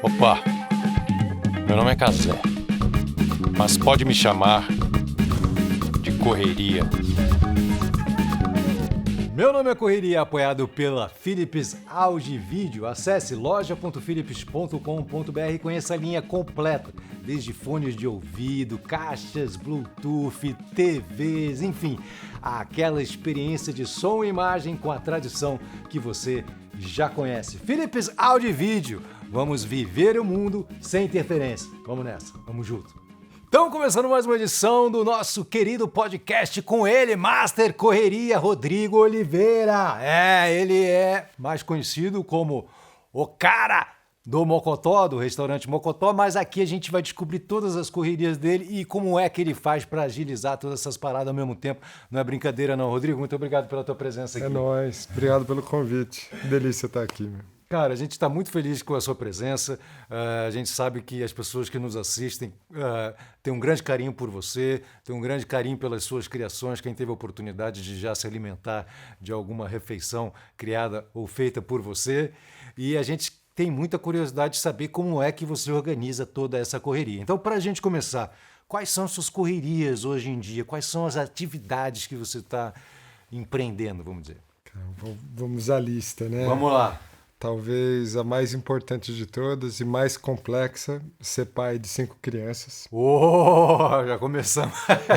Opa, meu nome é Cazé, mas pode me chamar de Correria. Meu nome é Correria, apoiado pela Philips Audio Vídeo. Acesse loja.philips.com.br e conheça a linha completa, desde fones de ouvido, caixas, Bluetooth, TVs, enfim, aquela experiência de som e imagem com a tradição que você já conhece. Philips Audio Vídeo, vamos viver o mundo sem interferência. Vamos nessa, vamos junto. Então, começando mais uma edição do nosso querido podcast com ele, Master Correria, Rodrigo Oliveira. Ele é mais conhecido como o cara do Mocotó, do restaurante Mocotó, mas aqui a gente vai descobrir todas as correrias dele e como é que ele faz para agilizar todas essas paradas ao mesmo tempo. Não é brincadeira não, Rodrigo, muito obrigado pela tua presença aqui. É nóis, obrigado pelo convite. Delícia estar aqui, meu. Cara, a gente está muito feliz com a sua presença. A gente sabe que as pessoas que nos assistem têm um grande carinho por você, têm um grande carinho pelas suas criações. Quem teve a oportunidade de já se alimentar de alguma refeição criada ou feita por você. E a gente tem muita curiosidade de saber como é que você organiza toda essa correria. Então, para a gente começar, quais são as suas correrias hoje em dia? Quais são as atividades que você está empreendendo, vamos dizer? Vamos à lista, né? Vamos lá. Talvez a mais importante de todas e mais complexa, ser pai de 5 crianças. Já começamos,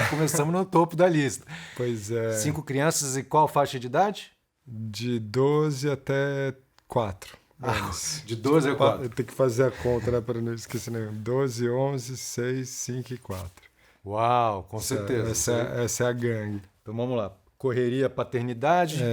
começamos no topo da lista. Pois é. 5 crianças e qual faixa de idade? De 12 até 4. De 12 a 4. Eu tenho que fazer a conta, né, para não esquecer nenhum. 12, 11, 6, 5 e 4. Uau, com certeza. Essa é a gangue. Então vamos lá. Correria, paternidade.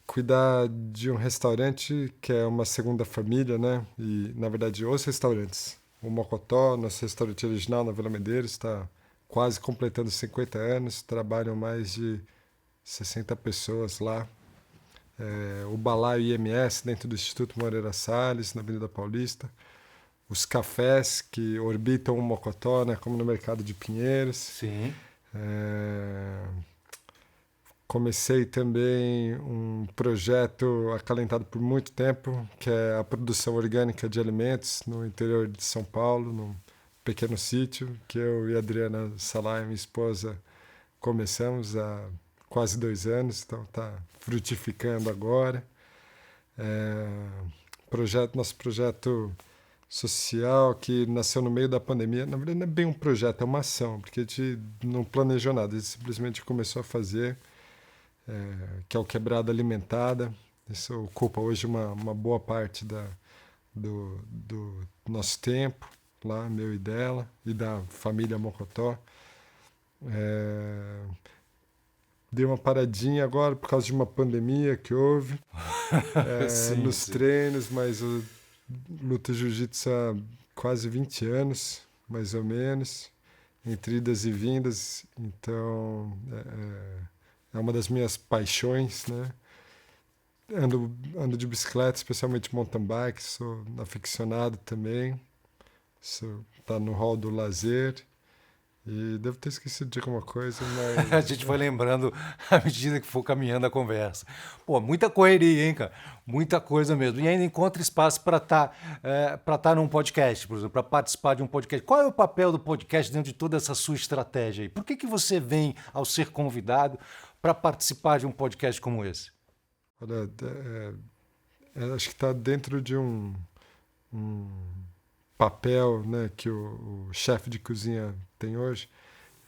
Cuidar de um restaurante que é uma segunda família, né? E, na verdade, os restaurantes. O Mocotó, nosso restaurante original na Vila Medeiros, está quase completando 50 anos. Trabalham mais de 60 pessoas lá. O Balaio IMS, dentro do Instituto Moreira Salles, na Avenida Paulista. Os cafés que orbitam o Mocotó, né? Como no Mercado de Pinheiros. Sim. Comecei também um projeto acalentado por muito tempo, que é a produção orgânica de alimentos no interior de São Paulo, num pequeno sítio, que eu e a Adriana Salai, minha esposa, começamos há quase 2 anos, então está frutificando agora. Nosso projeto social que nasceu no meio da pandemia, na verdade não é bem um projeto, é uma ação, porque a gente não planejou nada, a gente simplesmente começou a fazer, que é o Quebrada Alimentada. Isso ocupa hoje uma boa parte do nosso tempo, lá, meu e dela, e da família Mocotó. Dei uma paradinha agora por causa de uma pandemia que houve nos treinos, mas eu luto jiu-jitsu há quase 20 anos, mais ou menos, entre idas e vindas, então é uma das minhas paixões, né? Ando de bicicleta, especialmente mountain bike, sou aficionado também, tá no hall do lazer. E devo ter esquecido de alguma coisa, mas... A gente foi lembrando à medida que for caminhando a conversa. Pô, muita correria, hein, cara? Muita coisa mesmo. E ainda encontra espaço para estar num podcast, por exemplo, para participar de um podcast. Qual é o papel do podcast dentro de toda essa sua estratégia aí? Por que você vem, ao ser convidado, para participar de um podcast como esse? Olha, acho que está dentro de um papel, né, que o chefe de cozinha tem hoje,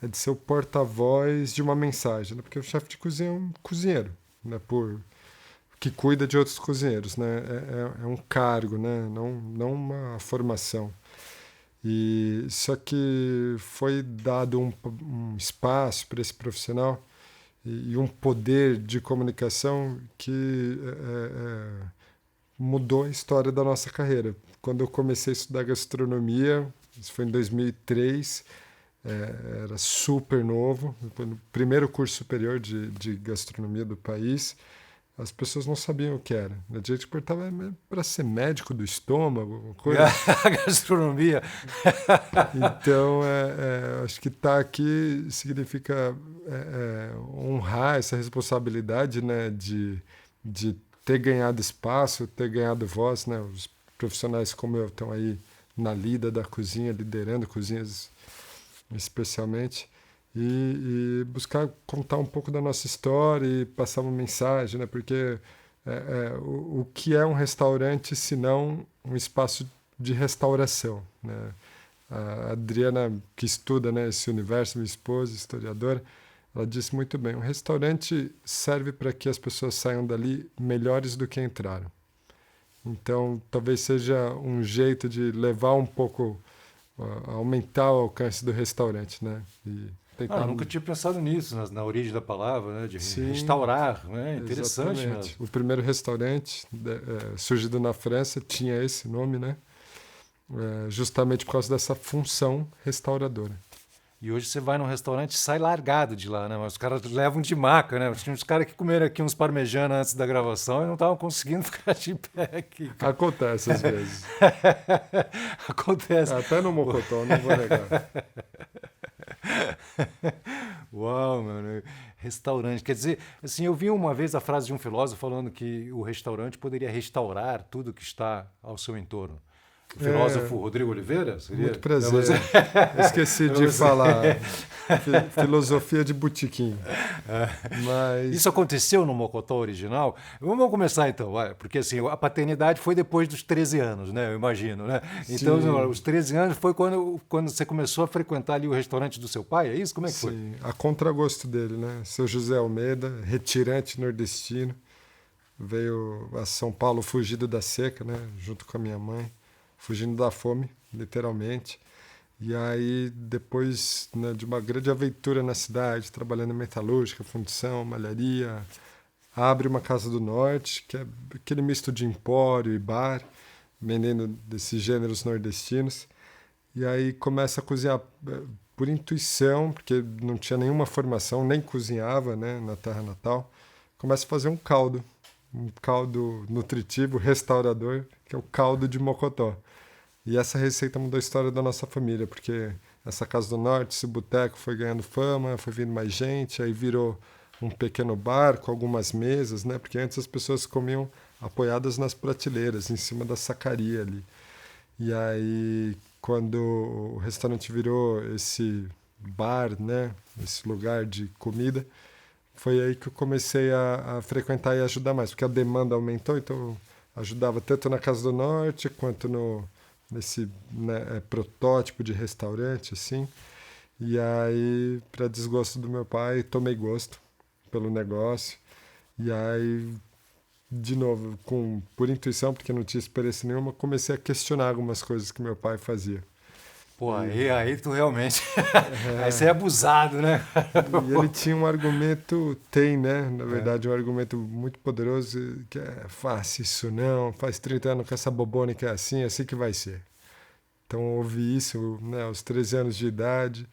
é de ser o porta-voz de uma mensagem, né? Porque o chefe de cozinha é um cozinheiro, né, que cuida de outros cozinheiros, né? É um cargo, né? Não uma formação. E só que foi dado um espaço para esse profissional e um poder de comunicação que mudou a história da nossa carreira. Quando eu comecei a estudar gastronomia, isso foi em 2003, era super novo, no primeiro curso superior de gastronomia do país, as pessoas não sabiam o que era. A gente perguntava para ser médico do estômago, alguma coisa. Gastronomia. Então, acho que estar aqui significa honrar essa responsabilidade, né, de ter ganhado espaço, ter ganhado voz, né? Os profissionais como eu estão aí na lida da cozinha, liderando cozinhas especialmente, e buscar contar um pouco da nossa história e passar uma mensagem, né? Porque o que é um restaurante se não um espaço de restauração, né? A Adriana, que estuda, né, esse universo, minha esposa, historiadora, ela disse muito bem, um restaurante serve para que as pessoas saiam dali melhores do que entraram. Então, talvez seja um jeito de levar um pouco, aumentar o alcance do restaurante, né? E tentar... nunca tinha pensado nisso, na origem da palavra, né? De Sim, restaurar, né? Interessante exatamente. mesmo. O primeiro restaurante surgido na França tinha esse nome, né? Justamente por causa dessa função restauradora. E hoje você vai num restaurante e sai largado de lá, né? Mas os caras levam de maca, né? Tinha uns caras que comeram aqui uns parmegianos antes da gravação e não estavam conseguindo ficar de pé aqui. Cara. Acontece às vezes. Acontece. Até no Mocotó, não vou negar. Uau, mano. Restaurante. Quer dizer, assim, eu vi uma vez a frase de um filósofo falando que o restaurante poderia restaurar tudo que está ao seu entorno. O filósofo Rodrigo Oliveira? Seria? Muito prazer. Eu esqueci de falar. Filosofia de botequim. Mas... Isso aconteceu no Mocotó original? Vamos começar então, porque assim, a paternidade foi depois dos 13 anos, né? Eu imagino, né? Então, Sim. os 13 anos foi quando você começou a frequentar ali o restaurante do seu pai, é isso? Como é que foi? Sim, a contragosto dele, né? Seu José Almeida, retirante nordestino, veio a São Paulo fugido da seca, né? Junto com a minha mãe. Fugindo da fome, literalmente. E aí, depois, né, de uma grande aventura na cidade, trabalhando em metalúrgica, fundição, malharia, abre uma Casa do Norte, que é aquele misto de empório e bar, vendendo desses gêneros nordestinos. E aí começa a cozinhar por intuição, porque não tinha nenhuma formação, nem cozinhava, né, na terra natal. Começa a fazer um caldo nutritivo, restaurador, que é o caldo de mocotó. E essa receita mudou a história da nossa família, porque essa Casa do Norte, esse boteco foi ganhando fama, foi vindo mais gente, aí virou um pequeno bar com algumas mesas, né? Porque antes as pessoas comiam apoiadas nas prateleiras, em cima da sacaria ali. E aí, quando o restaurante virou esse bar, né? Esse lugar de comida, foi aí que eu comecei a frequentar e ajudar mais, porque a demanda aumentou, então eu ajudava tanto na Casa do Norte quanto nesse, né, protótipo de restaurante, assim. E aí, para desgosto do meu pai, tomei gosto pelo negócio. E aí, de novo, por intuição, porque não tinha experiência nenhuma, comecei a questionar algumas coisas que meu pai fazia. Pô, aí tu realmente... Aí você é abusado, né? E ele tinha um argumento, né? Na verdade, um argumento muito poderoso, que é fácil isso não, faz 30 anos com essa bobona que é assim que vai ser. Então, eu ouvi isso, né, aos 13 anos de idade,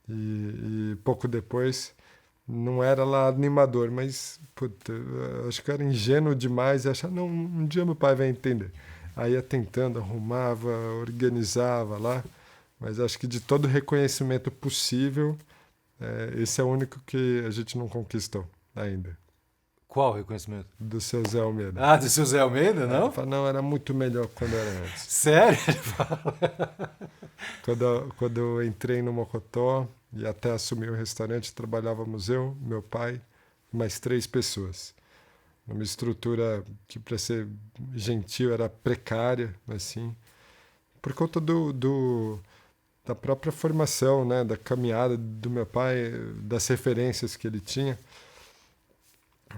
e pouco depois, não era lá animador, mas puta, acho que eu era ingênuo demais e achava, não, um dia meu pai vai entender. Aí ia tentando, arrumava, organizava lá, mas acho que de todo reconhecimento possível, esse é o único que a gente não conquistou ainda. Qual reconhecimento? Do seu Zé Almeida. Ah, do seu Zé Almeida, não? Ele fala, não, era muito melhor quando era antes. Sério? Quando eu entrei no Mocotó e até assumi o restaurante, trabalhávamos eu, meu pai, mais 3 pessoas. Uma estrutura que, para ser gentil, era precária, assim, por conta da própria formação, né, da caminhada do meu pai, das referências que ele tinha.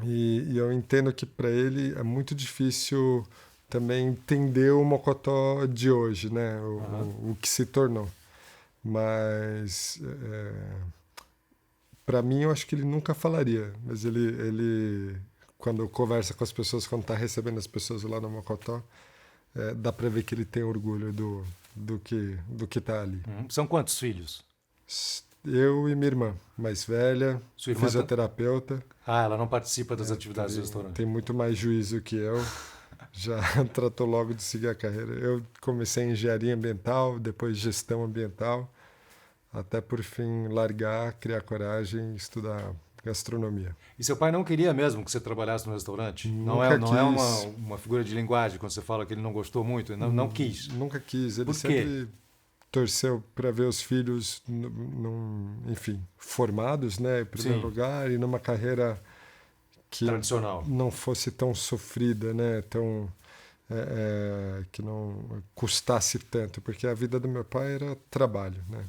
E eu entendo que para ele é muito difícil também entender o Mocotó de hoje, né, o que se tornou. Mas para mim eu acho que ele nunca falaria, mas ele quando conversa com as pessoas, quando está recebendo as pessoas lá no Mocotó, dá para ver que ele tem orgulho do que está ali. São quantos filhos? Eu e minha irmã, mais velha, Sua irmã fisioterapeuta. ela não participa das atividades do restaurante. Tem muito mais juízo que eu. Já tratou logo de seguir a carreira. Eu comecei em engenharia ambiental, depois gestão ambiental, até por fim largar, criar coragem e estudar gastronomia. E seu pai não queria mesmo que você trabalhasse no restaurante? Não Nunca é, não é quis. uma figura de linguagem quando você fala que ele não gostou muito? Não quis. Nunca quis. Ele Por quê? sempre torceu para ver os filhos, enfim, formados, né, em primeiro Sim. lugar, e numa carreira que Tradicional. não fosse tão sofrida, né, tão que não custasse tanto, porque a vida do meu pai era trabalho, né?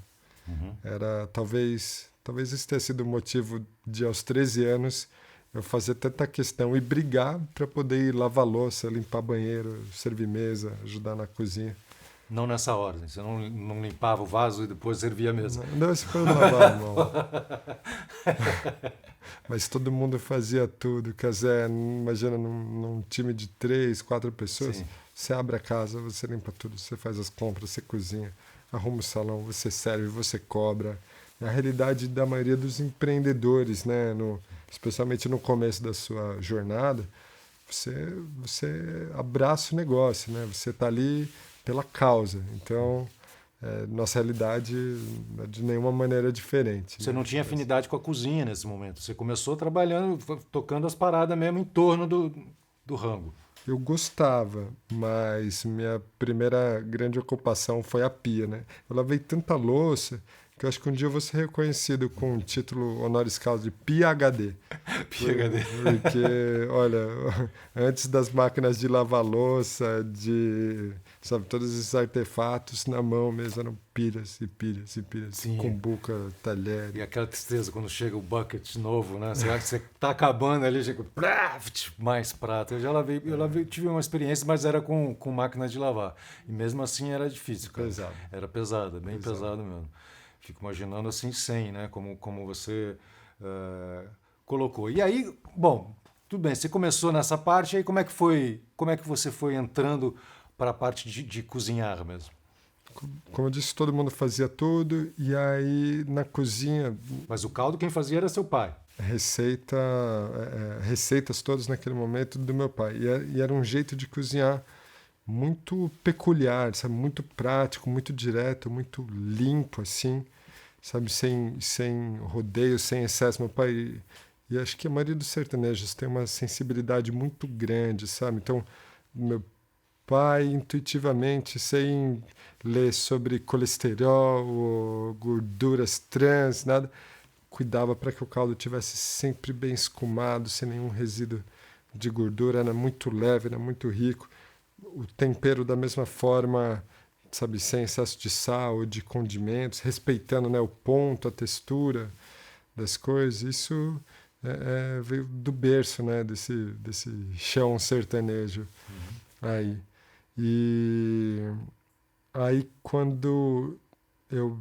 Era talvez isso tenha sido o motivo de aos 13 anos eu fazer tanta questão e brigar para poder ir lavar louça, limpar banheiro, servir mesa, ajudar na cozinha. Não nessa ordem. Você não limpava o vaso e depois servia a mesa. Não, isso foi lavar a mão. Mas todo mundo fazia tudo. Quer dizer, imagina num time de 3, 4 pessoas, Sim. você abre a casa, você limpa tudo, você faz as compras, você cozinha, arruma o salão, você serve, você cobra. É a realidade da maioria dos empreendedores, né? Especialmente no começo da sua jornada, você abraça o negócio, né? Você está ali pela causa. Então, nossa realidade é de nenhuma maneira diferente. Você né? não tinha afinidade com a cozinha nesse momento. Você começou trabalhando, tocando as paradas mesmo em torno do rango. Eu gostava, mas minha primeira grande ocupação foi a pia, né? Eu lavei tanta louça que eu acho que um dia eu vou ser reconhecido com o título honoris causa de PhD. PhD. Porque, olha, antes das máquinas de lavar louça, sabe, todos esses artefatos na mão mesmo, eram pilhas e pilhas e pilhas, Sim. cumbuca, talher. E aquela tristeza quando chega o bucket novo, né? Você tá acabando ali, chega mais prato. Eu lavei, tive uma experiência, mas era com máquina de lavar. E mesmo assim era difícil, cara. Pesado. Era pesado, bem pesado mesmo. Fico imaginando assim, sem, né? Como você colocou. E aí, bom, tudo bem, você começou nessa parte, aí como é que você foi entrando para a parte de cozinhar mesmo? Como eu disse, todo mundo fazia tudo, e aí na cozinha... Mas o caldo quem fazia era seu pai. Receitas todas naquele momento do meu pai. E era um jeito de cozinhar muito peculiar, sabe? Muito prático, muito direto, muito limpo, assim, sabe? Sem rodeio, sem excesso. Meu pai... E acho que a maioria dos sertanejos tem uma sensibilidade muito grande, sabe? Então, meu pai, intuitivamente, sem ler sobre colesterol ou gorduras trans, nada, cuidava para que o caldo tivesse sempre bem escumado, sem nenhum resíduo de gordura, era muito leve, era muito rico. O tempero da mesma forma, sabe, sem excesso de sal ou de condimentos, respeitando, né, o ponto, a textura das coisas. Isso veio do berço, né, desse chão sertanejo aí. E aí quando eu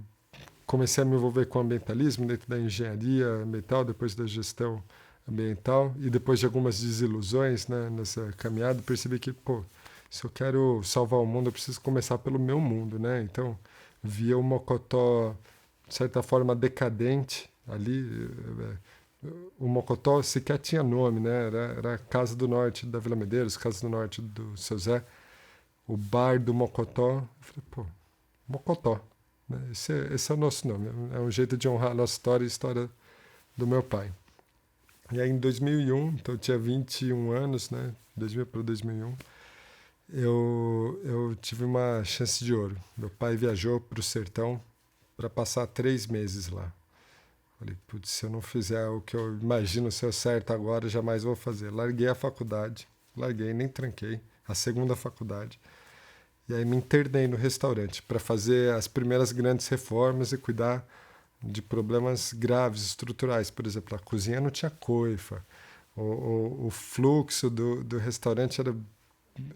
comecei a me envolver com ambientalismo dentro da engenharia ambiental, depois da gestão ambiental, e depois de algumas desilusões, né, nessa caminhada, percebi que, se eu quero salvar o mundo, eu preciso começar pelo meu mundo, né? Então, via o Mocotó, de certa forma, decadente ali. O Mocotó sequer tinha nome, né? Era a Casa do Norte da Vila Medeiros, Casa do Norte do Seu Zé. O bar do Mocotó. Eu falei, Mocotó. Esse é o nosso nome. É um jeito de honrar a nossa história e a história do meu pai. E aí, em 2001, então eu tinha 21 anos, né? 2000 para 2001, eu tive uma chance de ouro. Meu pai viajou para o sertão para passar 3 meses lá. Falei, putz, se eu não fizer o que eu imagino ser certo agora, jamais vou fazer. Larguei a faculdade, nem tranquei, a segunda faculdade. E aí me internei no restaurante para fazer as primeiras grandes reformas e cuidar de problemas graves, estruturais. Por exemplo, a cozinha não tinha coifa, o fluxo do restaurante era...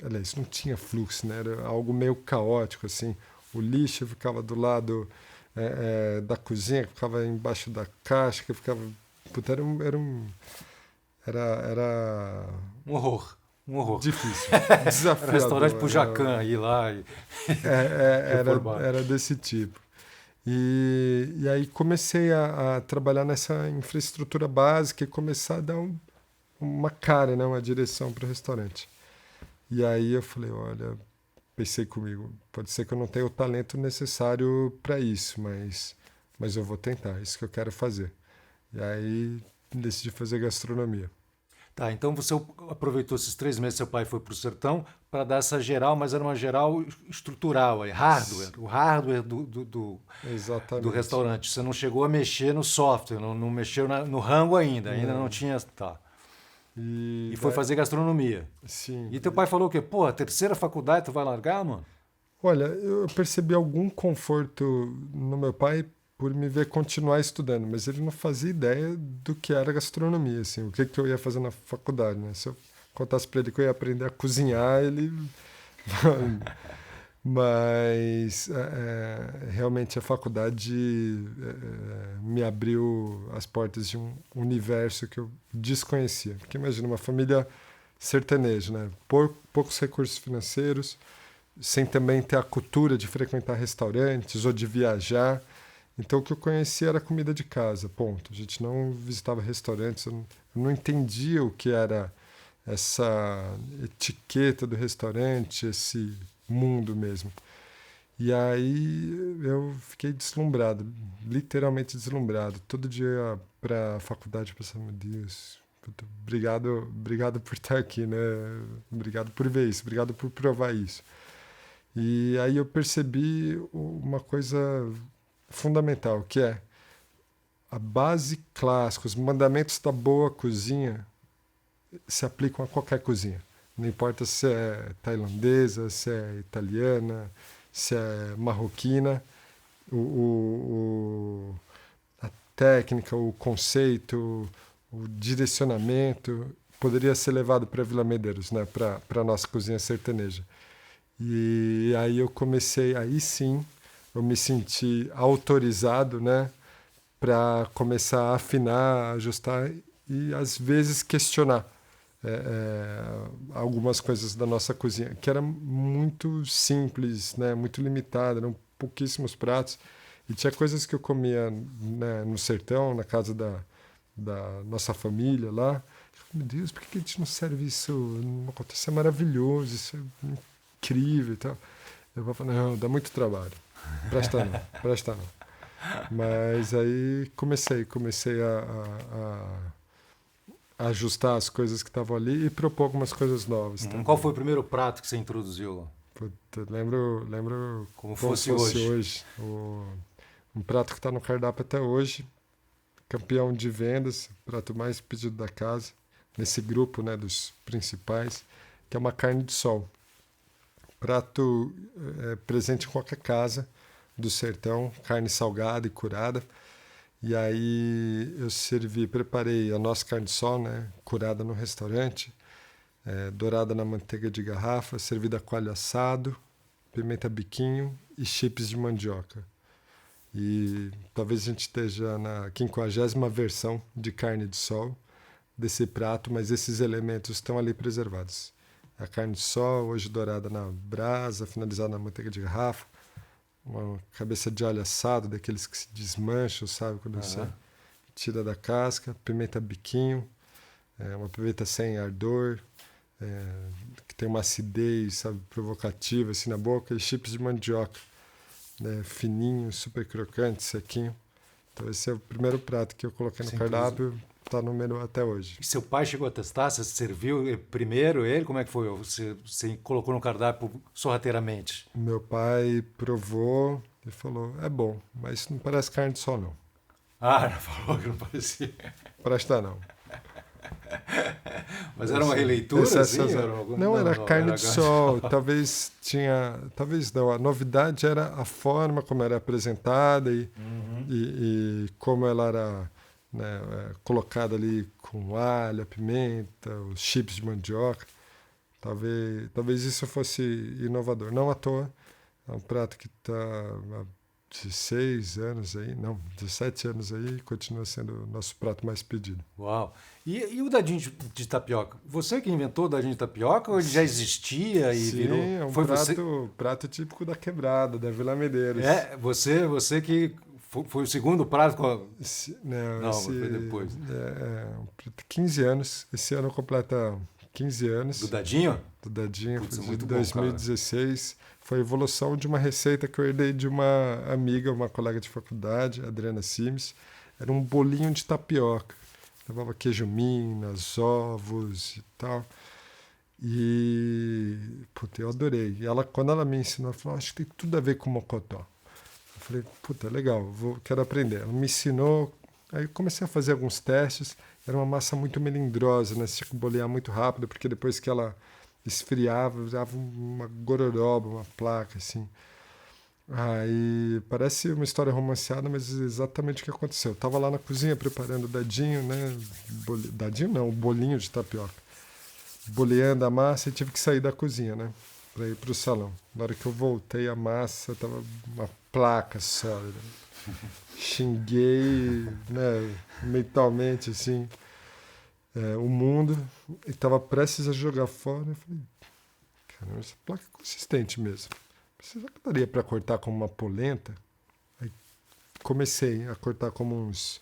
Aliás, não tinha fluxo, né? Era algo meio caótico, assim. O lixo ficava do lado da cozinha, que ficava embaixo da caixa, que ficava... Puta, era um horror. Um horror. Difícil, desafiador. Restaurante pro Jacan, ir lá e... era desse tipo. E aí comecei a trabalhar nessa infraestrutura básica e começar a dar uma cara, né, uma direção para o restaurante. E aí eu falei, olha, pensei comigo, pode ser que eu não tenha o talento necessário para isso, mas eu vou tentar, é isso que eu quero fazer. E aí decidi fazer gastronomia. Tá, então você aproveitou esses 3 meses, seu pai foi para o sertão para dar essa geral, mas era uma geral estrutural, hardware, o hardware do Exatamente. restaurante. Você não chegou a mexer no software, não mexeu no rango ainda não tinha... Tá. E foi fazer gastronomia. Sim. E teu pai falou o quê? Pô, a terceira faculdade tu vai largar, mano? Olha, eu percebi algum conforto no meu pai por me ver continuar estudando, mas ele não fazia ideia do que era gastronomia, assim, o que eu ia fazer na faculdade, né? Se eu contasse para ele que eu ia aprender a cozinhar, ele... Mas realmente a faculdade me abriu as portas de um universo que eu desconhecia. Porque imagina, uma família sertaneja, né? Poucos recursos financeiros, sem também ter a cultura de frequentar restaurantes ou de viajar. Então o que eu conhecia era comida de casa, ponto. A gente não visitava restaurantes, eu não entendia o que era essa etiqueta do restaurante, esse mundo mesmo. E aí eu fiquei deslumbrado, literalmente deslumbrado. Todo dia para a faculdade pensando, meu Deus, obrigado por estar aqui, né? Obrigado por ver isso, obrigado por provar isso. E aí eu percebi uma coisa fundamental, que é a base clássica, os mandamentos da boa cozinha se aplicam a qualquer cozinha. Não importa se é tailandesa, se é italiana, se é marroquina, a técnica, o conceito, o direcionamento poderia ser levado para Vila Medeiros, né? Para a nossa cozinha sertaneja. E aí eu comecei, aí sim, eu me senti autorizado, né? Para começar a afinar, ajustar e às vezes questionar algumas coisas da nossa cozinha, que era muito simples, né, muito limitada, eram pouquíssimos pratos, e tinha coisas que eu comia, né, no sertão, na casa da nossa família lá. Meu Deus, por que a gente não serve isso? Isso é maravilhoso, isso é incrível e tal. Eu vou falar, não, dá muito trabalho, presta não. Mas aí comecei a ajustar as coisas que estavam ali e propor algumas coisas novas. Qual foi o primeiro prato que você introduziu? Puta, lembro como fosse hoje. Um prato que está no cardápio até hoje, campeão de vendas, prato mais pedido da casa, nesse grupo, né, dos principais, que é uma carne de sol. Prato presente em qualquer casa do sertão, carne salgada e curada. E aí eu preparei a nossa carne de sol, né, curada no restaurante, dourada na manteiga de garrafa, servida com alho assado, pimenta biquinho e chips de mandioca. E talvez a gente esteja na 50ª versão de carne de sol desse prato, mas esses elementos estão ali preservados. A carne de sol, hoje dourada na brasa, finalizada na manteiga de garrafa, uma cabeça de alho assado, daqueles que se desmancham, sabe? Quando você tira da casca, pimenta biquinho, uma pimenta sem ardor, que tem uma acidez, sabe, provocativa assim na boca, e chips de mandioca, né, fininho, super crocante, sequinho. Então esse é o primeiro prato que eu coloquei no cardápio, está no menu até hoje. E seu pai chegou a testar? Você serviu primeiro ele? Como é que foi? Você colocou no cardápio sorrateiramente? Meu pai provou e falou, é bom, mas não parece carne de sol, não. Ah, falou que não parecia. Presta não. Mas era uma releitura, assim? Não, era carne de sol. Talvez não. A novidade era a forma como era apresentada e como ela era, né, colocada ali com alho, a pimenta, os chips de mandioca. Talvez isso fosse inovador. Não à toa, é um prato que está há 16 anos aí, não, 17 anos aí, e continua sendo o nosso prato mais pedido. Uau! E o dadinho de tapioca? Você que inventou o dadinho de tapioca ou ele já existia e Sim, virou? É um prato típico da Quebrada, da Vila Medeiros. Você que foi o segundo prato? Não, foi depois. 15 anos. Esse ano completa 15 anos. Do dadinho? Do dadinho, Putz, foi de 2016. Bom, foi a evolução de uma receita que eu herdei de uma amiga, uma colega de faculdade, Adriana Simes. Era um bolinho de tapioca. levava queijo Minas, ovos e tal. E, puta, eu adorei. E ela, quando ela me ensinou, ela falou, acho que tem tudo a ver com mocotó. Eu falei, puta, legal, quero aprender. Ela me ensinou, aí eu comecei a fazer alguns testes. Era uma massa muito melindrosa, né? Você tinha que bolear muito rápido, porque depois que ela esfriava, usava uma gororoba, uma placa, assim. Aí parece uma história romanceada, mas é exatamente o que aconteceu. Eu tava lá na cozinha preparando o dadinho, né? Dadinho não, o bolinho de tapioca. Boleando a massa e tive que sair da cozinha, né? Pra ir pro salão. Na hora que eu voltei, a massa tava uma placa sólida. Xinguei, né? Mentalmente, assim, o mundo. E tava prestes a jogar fora. Eu falei, caramba, essa placa é consistente mesmo. Será que daria para cortar como uma polenta? Aí comecei a cortar como uns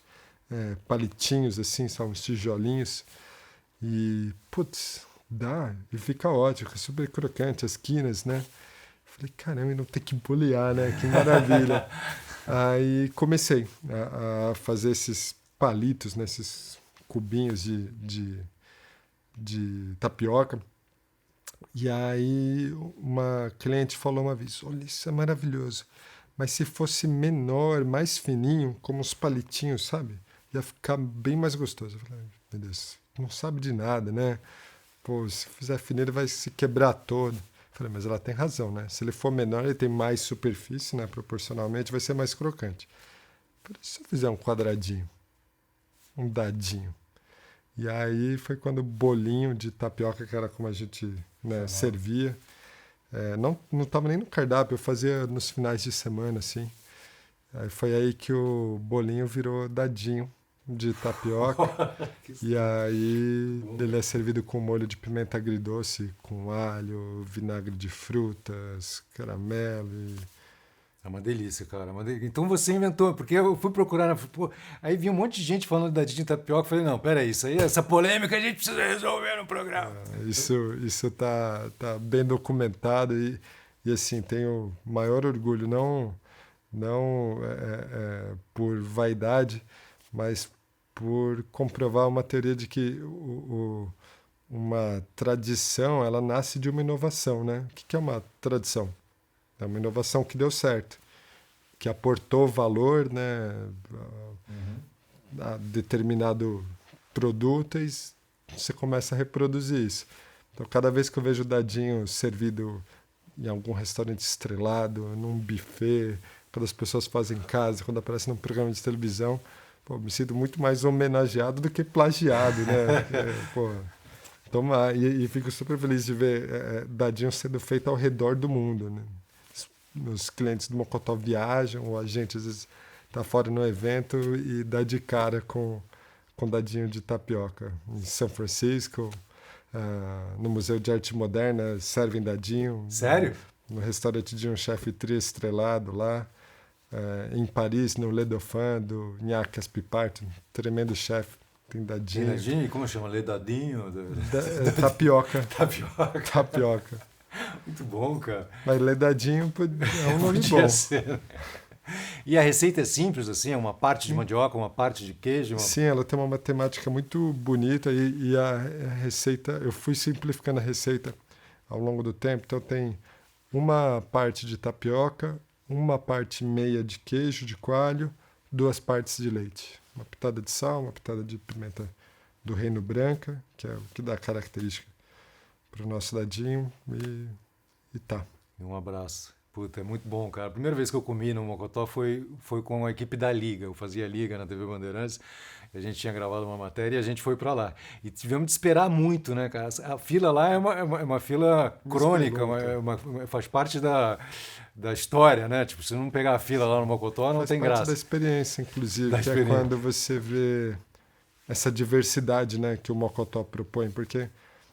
palitinhos, assim, só uns tijolinhos. E, putz, dá. E fica ótimo, fica super crocante, as quinas, né? Falei, caramba, e não tem que bolear, né? Que maravilha. Aí comecei a fazer esses palitos, né? Esses cubinhos de tapioca. E aí uma cliente falou uma vez, olha, isso é maravilhoso, mas se fosse menor, mais fininho, como uns palitinhos, sabe? Ia ficar bem mais gostoso. Eu falei, meu Deus, não sabe de nada, né? Pô, se fizer fininho ele vai se quebrar todo. Eu falei, mas ela tem razão, né? Se ele for menor, ele tem mais superfície, né? Proporcionalmente, vai ser mais crocante. Eu falei, se eu fizer um quadradinho, um dadinho, e aí foi quando o bolinho de tapioca, que era como a gente, né, servia, não estava nem no cardápio, eu fazia nos finais de semana, assim. Aí foi aí que o bolinho virou dadinho de tapioca. E aí ele é servido com molho de pimenta agridoce, com alho, vinagre de frutas, caramelo e... É uma delícia, cara. Então você inventou, porque eu fui procurar, aí vi um monte de gente falando da dadinho de tapioca, falei, não, peraí, isso aí, essa polêmica a gente precisa resolver no programa. Isso tá bem documentado e assim, tenho maior orgulho, não por vaidade, mas por comprovar uma teoria de que uma tradição, ela nasce de uma inovação, né? O que é uma tradição? É uma inovação que deu certo, que aportou valor, né, a determinado produto e você começa a reproduzir isso. Então, cada vez que eu vejo o dadinho servido em algum restaurante estrelado, num buffet, quando as pessoas fazem em casa, quando aparece num programa de televisão, pô, me sinto muito mais homenageado do que plagiado, né? E fico super feliz de ver dadinho sendo feito ao redor do mundo, né? Os clientes do Mocotó viajam, ou a gente às vezes está fora no evento e dá de cara com dadinho de tapioca. Em São Francisco, no Museu de Arte Moderna, servem dadinho. Sério? No restaurante de um chefe estrelado lá. Em Paris, no Le Dauphin, do Jacques Pipart, um tremendo chefe. Tem dadinho. Tem dadinho? Como chama? Ledadinho? Tapioca. Tapioca. Muito bom, cara. Mas ledadinho é um nome bom. Ser. E a receita é simples, assim? É uma parte de mandioca, uma parte de queijo? Sim, ela tem uma matemática muito bonita e a receita... Eu fui simplificando a receita ao longo do tempo. Então tem uma parte de tapioca, uma parte meia de queijo de coalho, 2 partes de leite. Uma pitada de sal, uma pitada de pimenta do reino branca, que é o que dá característica para o nosso dadinho e tá. Um abraço. Puta, é muito bom, cara. A primeira vez que eu comi no Mocotó foi com a equipe da Liga. Eu fazia Liga na TV Bandeirantes. A gente tinha gravado uma matéria e a gente foi para lá. E tivemos de esperar muito, né, cara? A fila lá é uma fila crônica, faz parte da história, né? Tipo, se não pegar a fila lá no Mocotó, não tem graça. Faz parte da experiência, inclusive, é quando você vê essa diversidade, né, que o Mocotó propõe, porque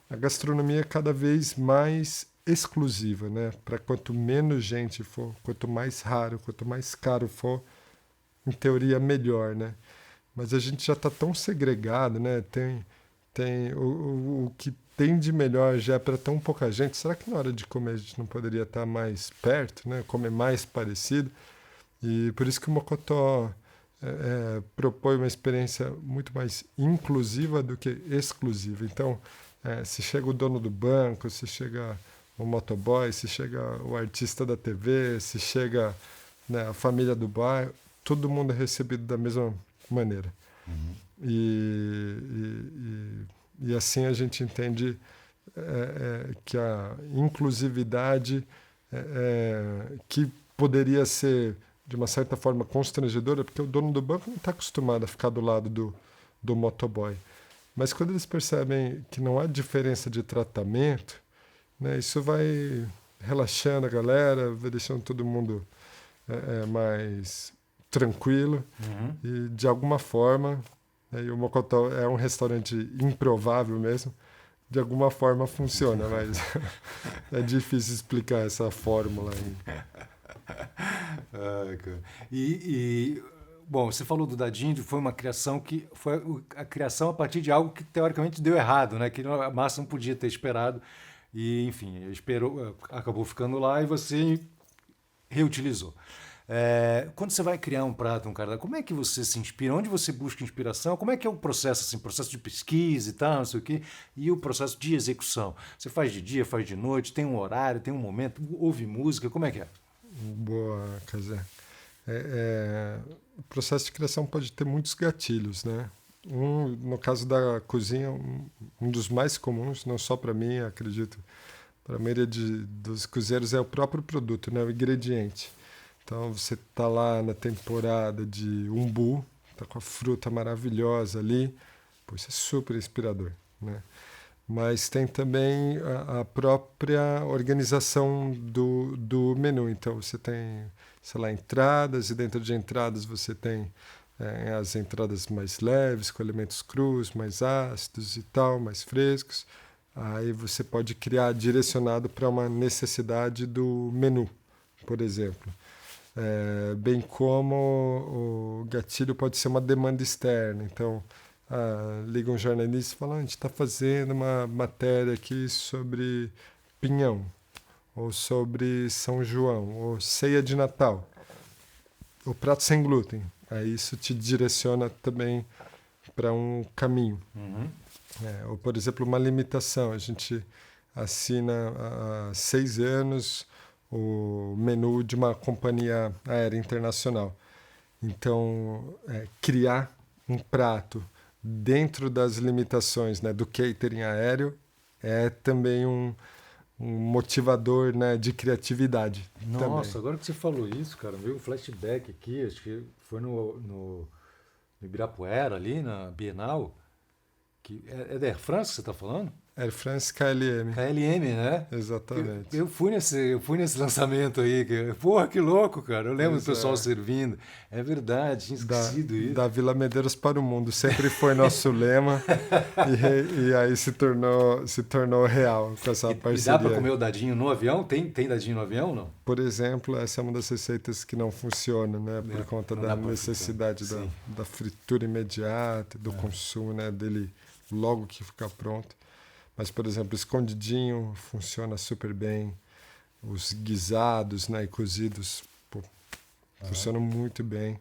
a gastronomia é cada vez mais exclusiva, né? Para quanto menos gente for, quanto mais raro, quanto mais caro for, em teoria melhor, né? Mas a gente já está tão segregado, né? Tem o que tem de melhor já é para tão pouca gente. Será que na hora de comer a gente não poderia estar mais perto, né? Comer mais parecido? E por isso que o Mocotó propõe uma experiência muito mais inclusiva do que exclusiva. Então, se chega o dono do banco, se chega o motoboy, se chega o artista da TV, se chega, né, a família do bairro, todo mundo é recebido da mesma maneira. Uhum. E assim a gente entende que a inclusividade que poderia ser, de uma certa forma, constrangedora, porque o dono do banco não está acostumado a ficar do lado do motoboy. Mas quando eles percebem que não há diferença de tratamento, né, isso vai relaxando a galera, vai deixando todo mundo mais tranquilo. Uhum. E, de alguma forma, e o Mocotó é um restaurante improvável mesmo, de alguma forma funciona, mas é difícil explicar essa fórmula aí. Bom, você falou do Dadinho, foi uma criação que foi a criação a partir de algo que teoricamente deu errado, né? Que a massa não podia ter esperado e, enfim, acabou ficando lá e você reutilizou. Quando você vai criar um prato, um cardápio, como é que você se inspira? Onde você busca inspiração? Como é que é o processo, assim, processo de pesquisa e tal, não sei o quê, e o processo de execução? Você faz de dia, faz de noite, tem um horário, tem um momento, ouve música, como é que é? Boa, Casé. O processo de criação pode ter muitos gatilhos, né? No caso da cozinha, um dos mais comuns, não só para mim, acredito, para a maioria dos cozinheiros, é o próprio produto, né? O ingrediente. Então, você está lá na temporada de umbu, está com a fruta maravilhosa ali, pô, isso é super inspirador, né? Mas tem também a própria organização do menu. Então, você tem, sei lá, entradas, e dentro de entradas você tem as entradas mais leves, com elementos crus, mais ácidos e tal, mais frescos. Aí você pode criar direcionado para uma necessidade do menu, por exemplo. Bem como o gatilho pode ser uma demanda externa. Então, liga um jornalista e fala: a gente está fazendo uma matéria aqui sobre Pinhão, ou sobre São João, ou ceia de Natal, o prato sem glúten. Aí isso te direciona também para um caminho. Uhum. Ou, por exemplo, uma limitação. A gente assina há 6 anos o menu de uma companhia aérea internacional. Então, criar um prato dentro das limitações, né, do catering aéreo é também um motivador, né, de criatividade. Nossa, também. agora que você falou isso, cara, veio um flashback aqui, acho que foi no Ibirapuera, ali na Bienal, que é da Air France que você está falando? Air France KLM. KLM, né? Exatamente. Eu fui nesse lançamento aí. Porra, que louco, cara. Eu lembro do pessoal servindo. É verdade, tinha esquecido isso. Da Vila Medeiros para o mundo. Sempre foi nosso lema. E aí se tornou real com essa parceria. E dá para comer o dadinho no avião? Tem dadinho no avião ou não? Por exemplo, essa é uma das receitas que não funciona, né? Por conta da necessidade da fritura imediata, do consumo, né, dele logo que ficar pronto. Mas, por exemplo, escondidinho funciona super bem. Os guisados, né, e cozidos funcionam muito bem.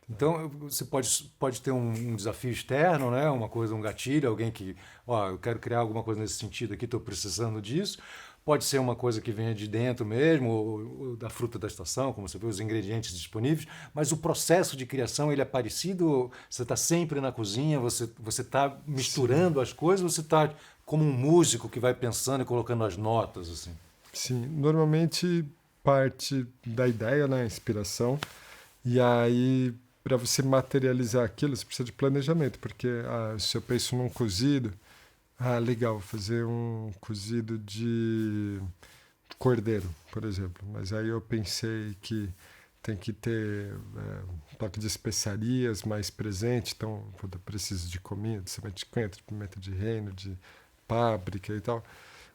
Então, você pode ter um desafio externo, né? Uma coisa, um gatilho, alguém que, eu quero criar alguma coisa nesse sentido aqui, estou precisando disso. Pode ser uma coisa que venha de dentro mesmo, ou da fruta da estação, como você vê, os ingredientes disponíveis, mas o processo de criação ele é parecido? Você está sempre na cozinha, você está misturando as coisas, ou você está como um músico que vai pensando e colocando as notas? Assim? Sim, normalmente parte da ideia, né, inspiração, e aí para você materializar aquilo você precisa de planejamento, porque se eu penso num cozido, legal, fazer um cozido de cordeiro, por exemplo. Mas aí eu pensei que tem que ter um toque de especiarias mais presente. Então, eu preciso de comida, de semente de coentro, de pimenta de reino, de páprica e tal.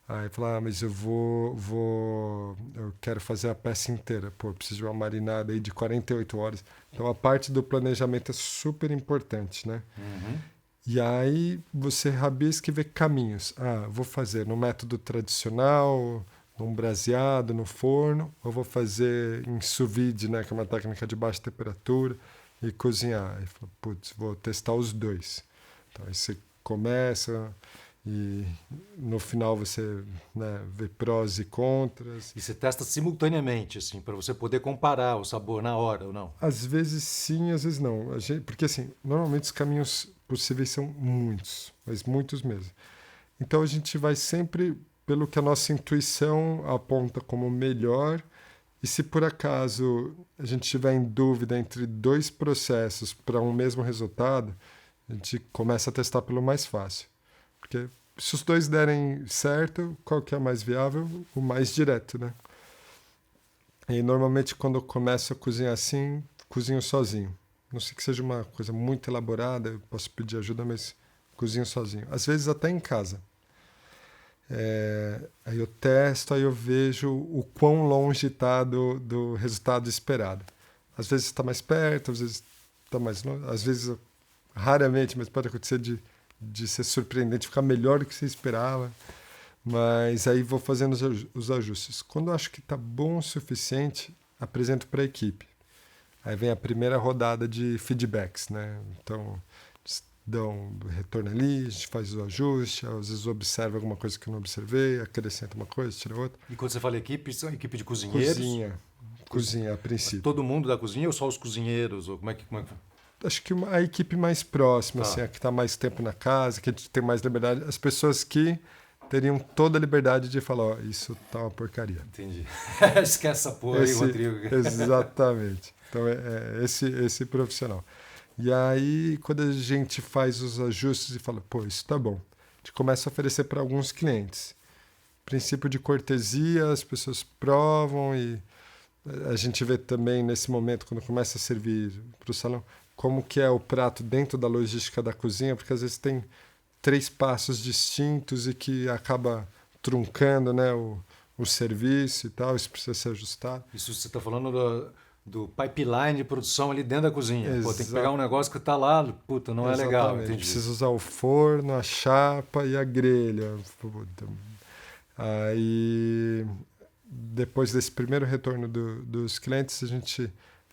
Aí eu falei, mas eu quero fazer a peça inteira. Pô, eu preciso de uma marinada aí de 48 horas. Então, a parte do planejamento é super importante, né? Uhum. E aí você rabisca e vê caminhos. Vou fazer no método tradicional, num braseado, no forno, ou vou fazer em sous vide, né, que é uma técnica de baixa temperatura, e cozinhar. Aí fala, putz, vou testar os dois. Então aí você começa e no final você, né, vê prós e contras. E você testa simultaneamente, assim, para você poder comparar o sabor na hora ou não? Às vezes sim, às vezes não. Porque assim, normalmente os caminhos possíveis são muitos, mas muitos mesmo. Então a gente vai sempre pelo que a nossa intuição aponta como melhor. E se por acaso a gente estiver em dúvida entre dois processos para um mesmo resultado, a gente começa a testar pelo mais fácil. Porque se os dois derem certo, qual que é mais viável? O mais direto, né? E normalmente quando eu começo a cozinhar assim, cozinho sozinho. Não sei que seja uma coisa muito elaborada, eu posso pedir ajuda, mas cozinho sozinho. Às vezes até em casa. Aí eu testo, aí eu vejo o quão longe está do resultado esperado. Às vezes está mais perto, às vezes está mais longe, às vezes, raramente, mas pode acontecer de ser surpreendente, ficar melhor do que você esperava. Mas aí vou fazendo os ajustes. Quando eu acho que está bom o suficiente, apresento para a equipe. Aí vem a primeira rodada de feedbacks, né? Então, dão um retorno ali, a gente faz o ajuste, às vezes observa alguma coisa que eu não observei, acrescenta uma coisa, tira outra. E quando você fala equipe, são equipe de cozinheiros? Cozinha a princípio. Todo mundo da cozinha ou só os cozinheiros? Ou como é que... Acho que a equipe mais próxima, assim, a que está mais tempo na casa, que a gente tem mais liberdade, as pessoas que teriam toda a liberdade de falar, ó, isso tá uma porcaria. Entendi. Esquece essa porra aí, Rodrigo. Exatamente. Então é esse profissional. E aí, quando a gente faz os ajustes e fala, pô, isso tá bom, a gente começa a oferecer para alguns clientes. Princípio de cortesia, as pessoas provam e a gente vê também nesse momento, quando começa a servir para o salão, como que é o prato dentro da logística da cozinha, porque às vezes tem 3 passos distintos e que acaba truncando, né, o serviço e tal, isso precisa ser ajustado. Isso você está falando do pipeline de produção ali dentro da cozinha. Pô, tem que pegar um negócio que está lá, puta, não é legal. Entendi. Precisa usar o forno, a chapa e a grelha. Puta. Aí, depois desse primeiro retorno dos clientes,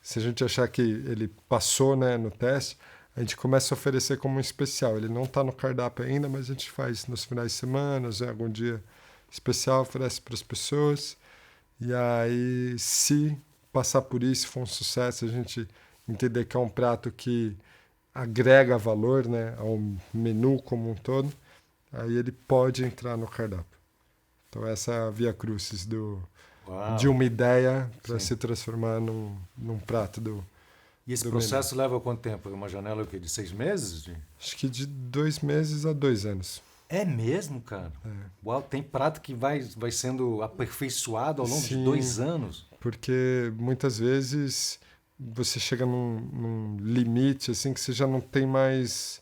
se a gente achar que ele passou, né, no teste, a gente começa a oferecer como um especial. Ele não está no cardápio ainda, mas a gente faz nos finais de semana, algum dia especial, oferece para as pessoas. E aí, se passar por isso, for um sucesso, a gente entender que é um prato que agrega valor, né, ao menu como um todo, aí ele pode entrar no cardápio. Então essa é a via crucis de uma ideia para se transformar num prato do E esse processo leva quanto tempo? Uma janela de 6 meses? Acho que de 2 meses a 2 anos. É mesmo, cara? Uau, tem prato que vai sendo aperfeiçoado ao longo de 2 anos? Porque muitas vezes você chega num limite assim que você já não tem mais...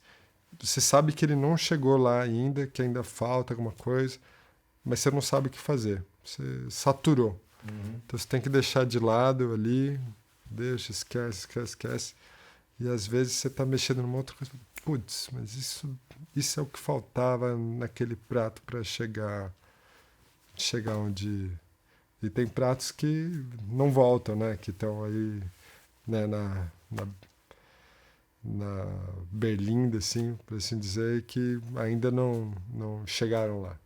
Você sabe que ele não chegou lá ainda, que ainda falta alguma coisa, mas você não sabe o que fazer. Você saturou. Então você tem que deixar de lado ali, deixa, esquece. E às vezes você está mexendo numa outra coisa. Putz, mas isso é o que faltava naquele prato para chegar onde... E tem pratos que não voltam, né? Que estão aí, né, na berlinda, assim, por assim dizer, que ainda não chegaram lá.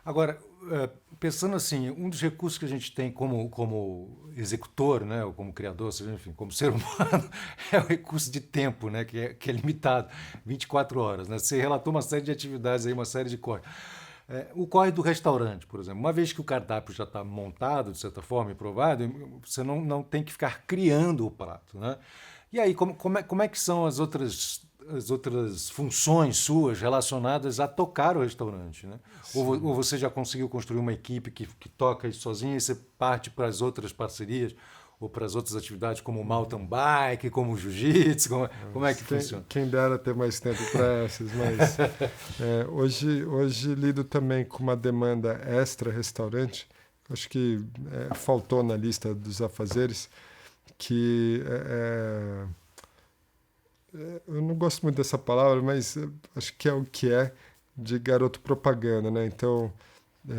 Agora, pensando assim, um dos recursos que a gente tem como executor, né, ou como criador, seja, enfim, como ser humano, é o recurso de tempo, né, que é limitado, 24 horas. Né? Você relatou uma série de atividades, aí, uma série de corre. O corre do restaurante, por exemplo. Uma vez que o cardápio já está montado, de certa forma, e provado, você não tem que ficar criando o prato. Né? E aí, como é que são as outras funções suas relacionadas a tocar o restaurante, né? Ou você já conseguiu construir uma equipe que toca isso sozinha e você parte para as outras parcerias ou para as outras atividades como o mountain bike, como o jiu-jitsu? Como é que funciona? Quem dera ter mais tempo para essas, mas hoje lido também com uma demanda extra restaurante, acho que faltou na lista dos afazeres, que eu não gosto muito dessa palavra, mas acho que é o que é de garoto propaganda, né? Então...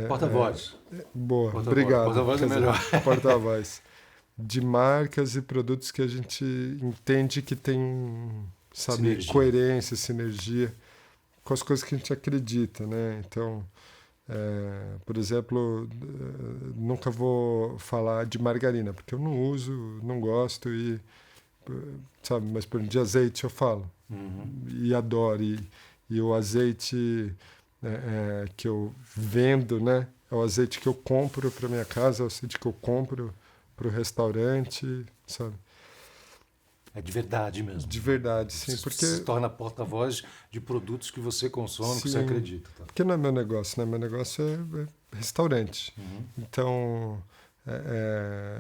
Porta-voz. Boa, obrigado. Porta-voz é melhor. Porta-voz. de marcas e produtos que a gente entende que tem, sabe, Sinergia. coerência, sinergia com as coisas que a gente acredita, né? Então, por exemplo, nunca vou falar de margarina, porque eu não uso, não gosto sabe, mas por exemplo, de azeite eu falo. E adoro. E o azeite que eu vendo, né? É o azeite que eu compro para minha casa, é o azeite que eu compro para o restaurante, sabe? É de verdade mesmo. De verdade, sim. Você Porque, se torna porta-voz de produtos que você consome, que você sim, acredita. Tá? porque não é meu negócio, né? Meu negócio é restaurante. Então,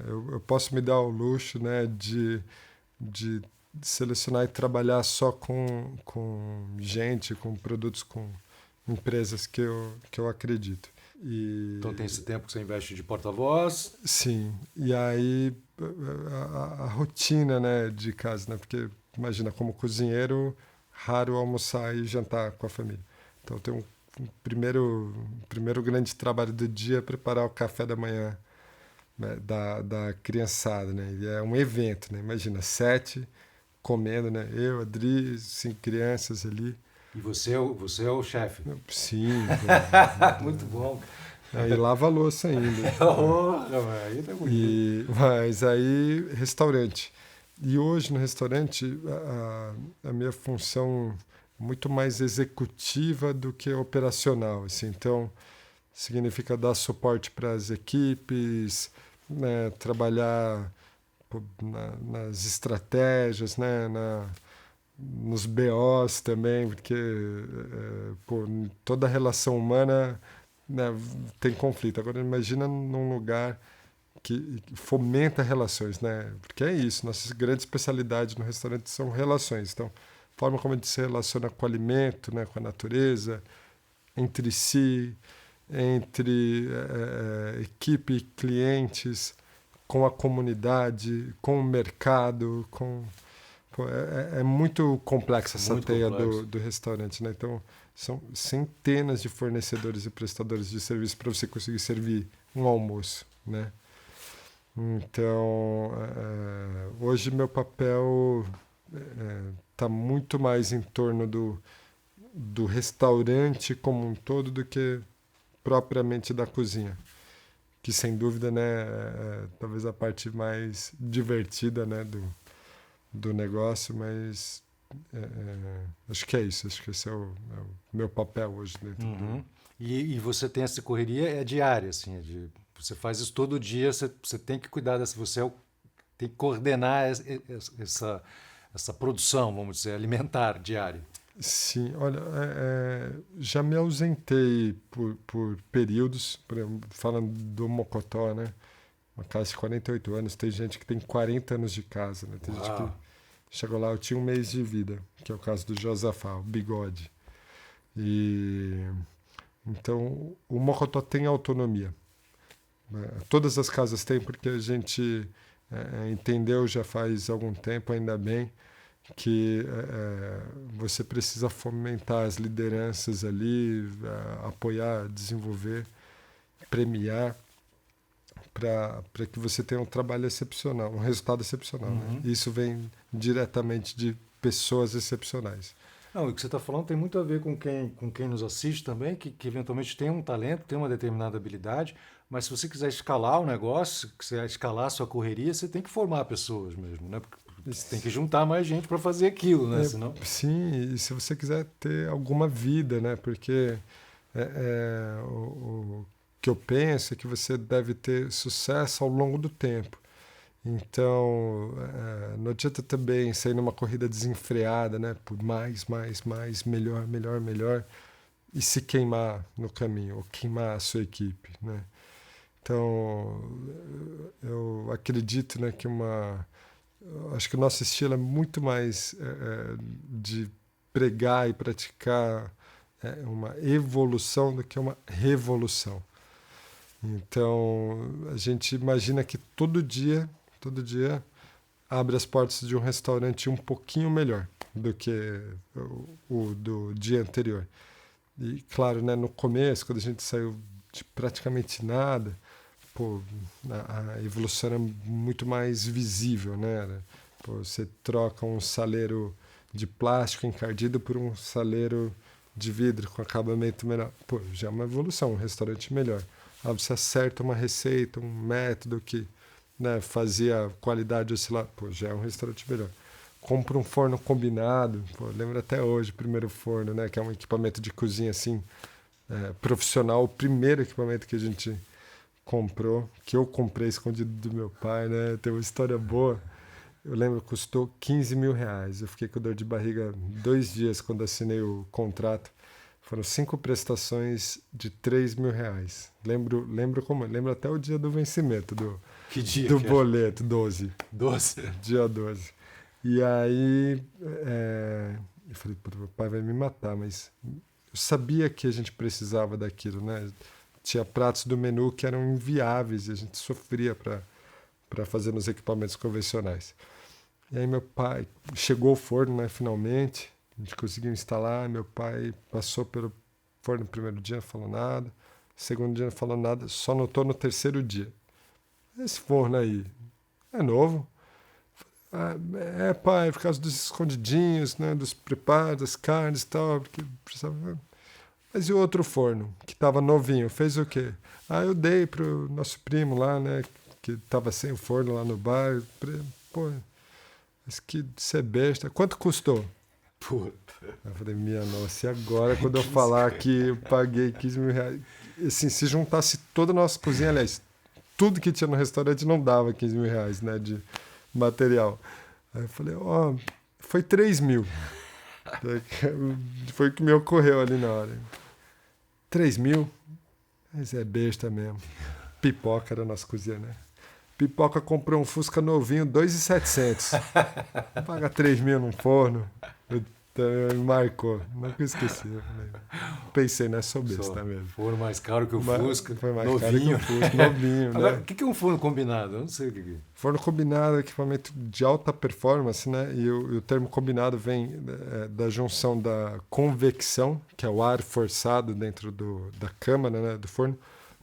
eu posso me dar o luxo, né, de selecionar e trabalhar só com gente, com produtos, com empresas que eu acredito. Então tem esse tempo que você investe de porta-voz. Sim, e aí a rotina, né, de casa, né? Porque imagina, como cozinheiro, raro almoçar e jantar com a família. Então tem um primeiro grande trabalho do dia é preparar o café da manhã, né, da criançada, né? E é um evento, né? Imagina, 7 comendo, né? Eu, Adri, 5 crianças ali. E você é o chefe. Sim, Muito bom. e lava a louça ainda. Porra, velho, aí tá bonito. Mas aí, restaurante. E hoje no restaurante, a minha função é muito mais executiva do que operacional. Assim. Então, significa dar suporte para as equipes, né, trabalhar nas estratégias, né, nos BOs também, porque toda relação humana, né, tem conflito. Agora, imagina num lugar que fomenta relações, né? Porque é isso, nossa grande especialidade no restaurante são relações. Então, a forma como a gente se relaciona com o alimento, né, com a natureza, entre si, entre equipe e clientes, com a comunidade, com o mercado, é muito complexa essa Muito teia complexo. do restaurante, né? Então, são centenas de fornecedores e prestadores de serviço para você conseguir servir um almoço, né? Então, hoje meu papel está muito mais em torno do restaurante como um todo do que propriamente da cozinha. Que, sem dúvida, né, talvez a parte mais divertida, né, do negócio, mas acho que é isso. Acho que esse é o meu papel hoje dentro do... E você tem essa correria diária, assim, você faz isso todo dia, você tem que cuidar dessa, tem que coordenar essa produção, vamos dizer, alimentar diária. Sim, olha, já me ausentei por períodos, por exemplo, falando do Mocotó, né? Uma casa de 48 anos, tem gente que tem 40 anos de casa, né? Tem gente que chegou lá, eu tinha 1 mês de vida, que é o caso do Josafá, o Bigode. Então, o Mocotó tem autonomia. Todas as casas têm, porque a gente entendeu já faz algum tempo, ainda bem, que você precisa fomentar as lideranças ali, apoiar, desenvolver, premiar, para que você tenha um trabalho excepcional, um resultado excepcional. Né? Isso vem diretamente de pessoas excepcionais. Não, e o que você está falando tem muito a ver com quem nos assiste também, que eventualmente tem um talento, tem uma determinada habilidade, mas se você quiser escalar o negócio, se quiser escalar a sua correria, você tem que formar pessoas mesmo, né? Porque você tem que juntar mais gente para fazer aquilo, né? Senão... Sim, e se você quiser ter alguma vida, né? Porque o que eu penso é que você deve ter sucesso ao longo do tempo. Então, não adianta também sair numa corrida desenfreada, né? Por mais, melhor, e se queimar no caminho, ou queimar a sua equipe, né? Então, eu acredito, né, que acho que o nosso estilo é muito mais de pregar e praticar uma evolução do que uma revolução. Então, a gente imagina que todo dia abre as portas de um restaurante um pouquinho melhor do que o do dia anterior. E, claro, né, no começo, quando a gente saiu de praticamente nada, pô, a evolução era muito mais visível, né? Pô, você troca um saleiro de plástico encardido por um saleiro de vidro com acabamento melhor. Pô, já é uma evolução, um restaurante melhor. Você acerta uma receita, um método que, né, fazia qualidade oscilar. Pô, já é um restaurante melhor. Compra um forno combinado. Pô, lembro até hoje o primeiro forno, né, que é um equipamento de cozinha assim, profissional. O primeiro equipamento que a gente comprou, que eu comprei escondido do meu pai, né? Tem uma história boa. Eu lembro que custou R$ 15.000. Eu fiquei com dor de barriga 2 dias quando assinei o contrato. Foram 5 prestações de R$ 3.000. Lembro até o dia do vencimento Que dia do que boleto, 12. 12? Dia 12. E aí eu falei, pô, meu pai vai me matar, mas eu sabia que a gente precisava daquilo, né? Tinha pratos do menu que eram inviáveis e a gente sofria para fazer nos equipamentos convencionais. E aí meu pai chegou o forno, né, finalmente, a gente conseguiu instalar. Meu pai passou pelo forno no primeiro dia, não falou nada. Segundo dia não falou nada, só notou no terceiro dia. Esse forno aí é novo? Pai, por causa dos escondidinhos, né, dos preparos, das carnes e tal, porque precisava... Mas e o outro forno, que estava novinho, fez o quê? Eu dei pro nosso primo lá, né, que estava sem o forno lá no bar. Pô, mas que isso é besta. Quanto custou? Puta. Eu falei, minha nossa, e agora quando eu falar que eu paguei R$ 15.000? Assim, se juntasse toda a nossa cozinha, aliás, tudo que tinha no restaurante não dava R$ 15.000, né, de material. Aí eu falei, foi 3.000. Foi o que me ocorreu ali na hora. 3.000? Mas é besta mesmo. Pipoca era a nossa cozinha, né? Pipoca comprou um Fusca novinho, 2.700. Paga 3.000 num forno. Me marcou. Nunca esqueci. Pensei, né? Sou besta mesmo. Forno mais caro que o Fusca. Foi mais novinho. caro que o Fusca. Novinho, Agora, né? o que é um forno combinado? Eu não sei o que é. Forno combinado é equipamento de alta performance, né? E o termo combinado vem da junção da convecção, que é o ar forçado dentro da câmara, né, do forno,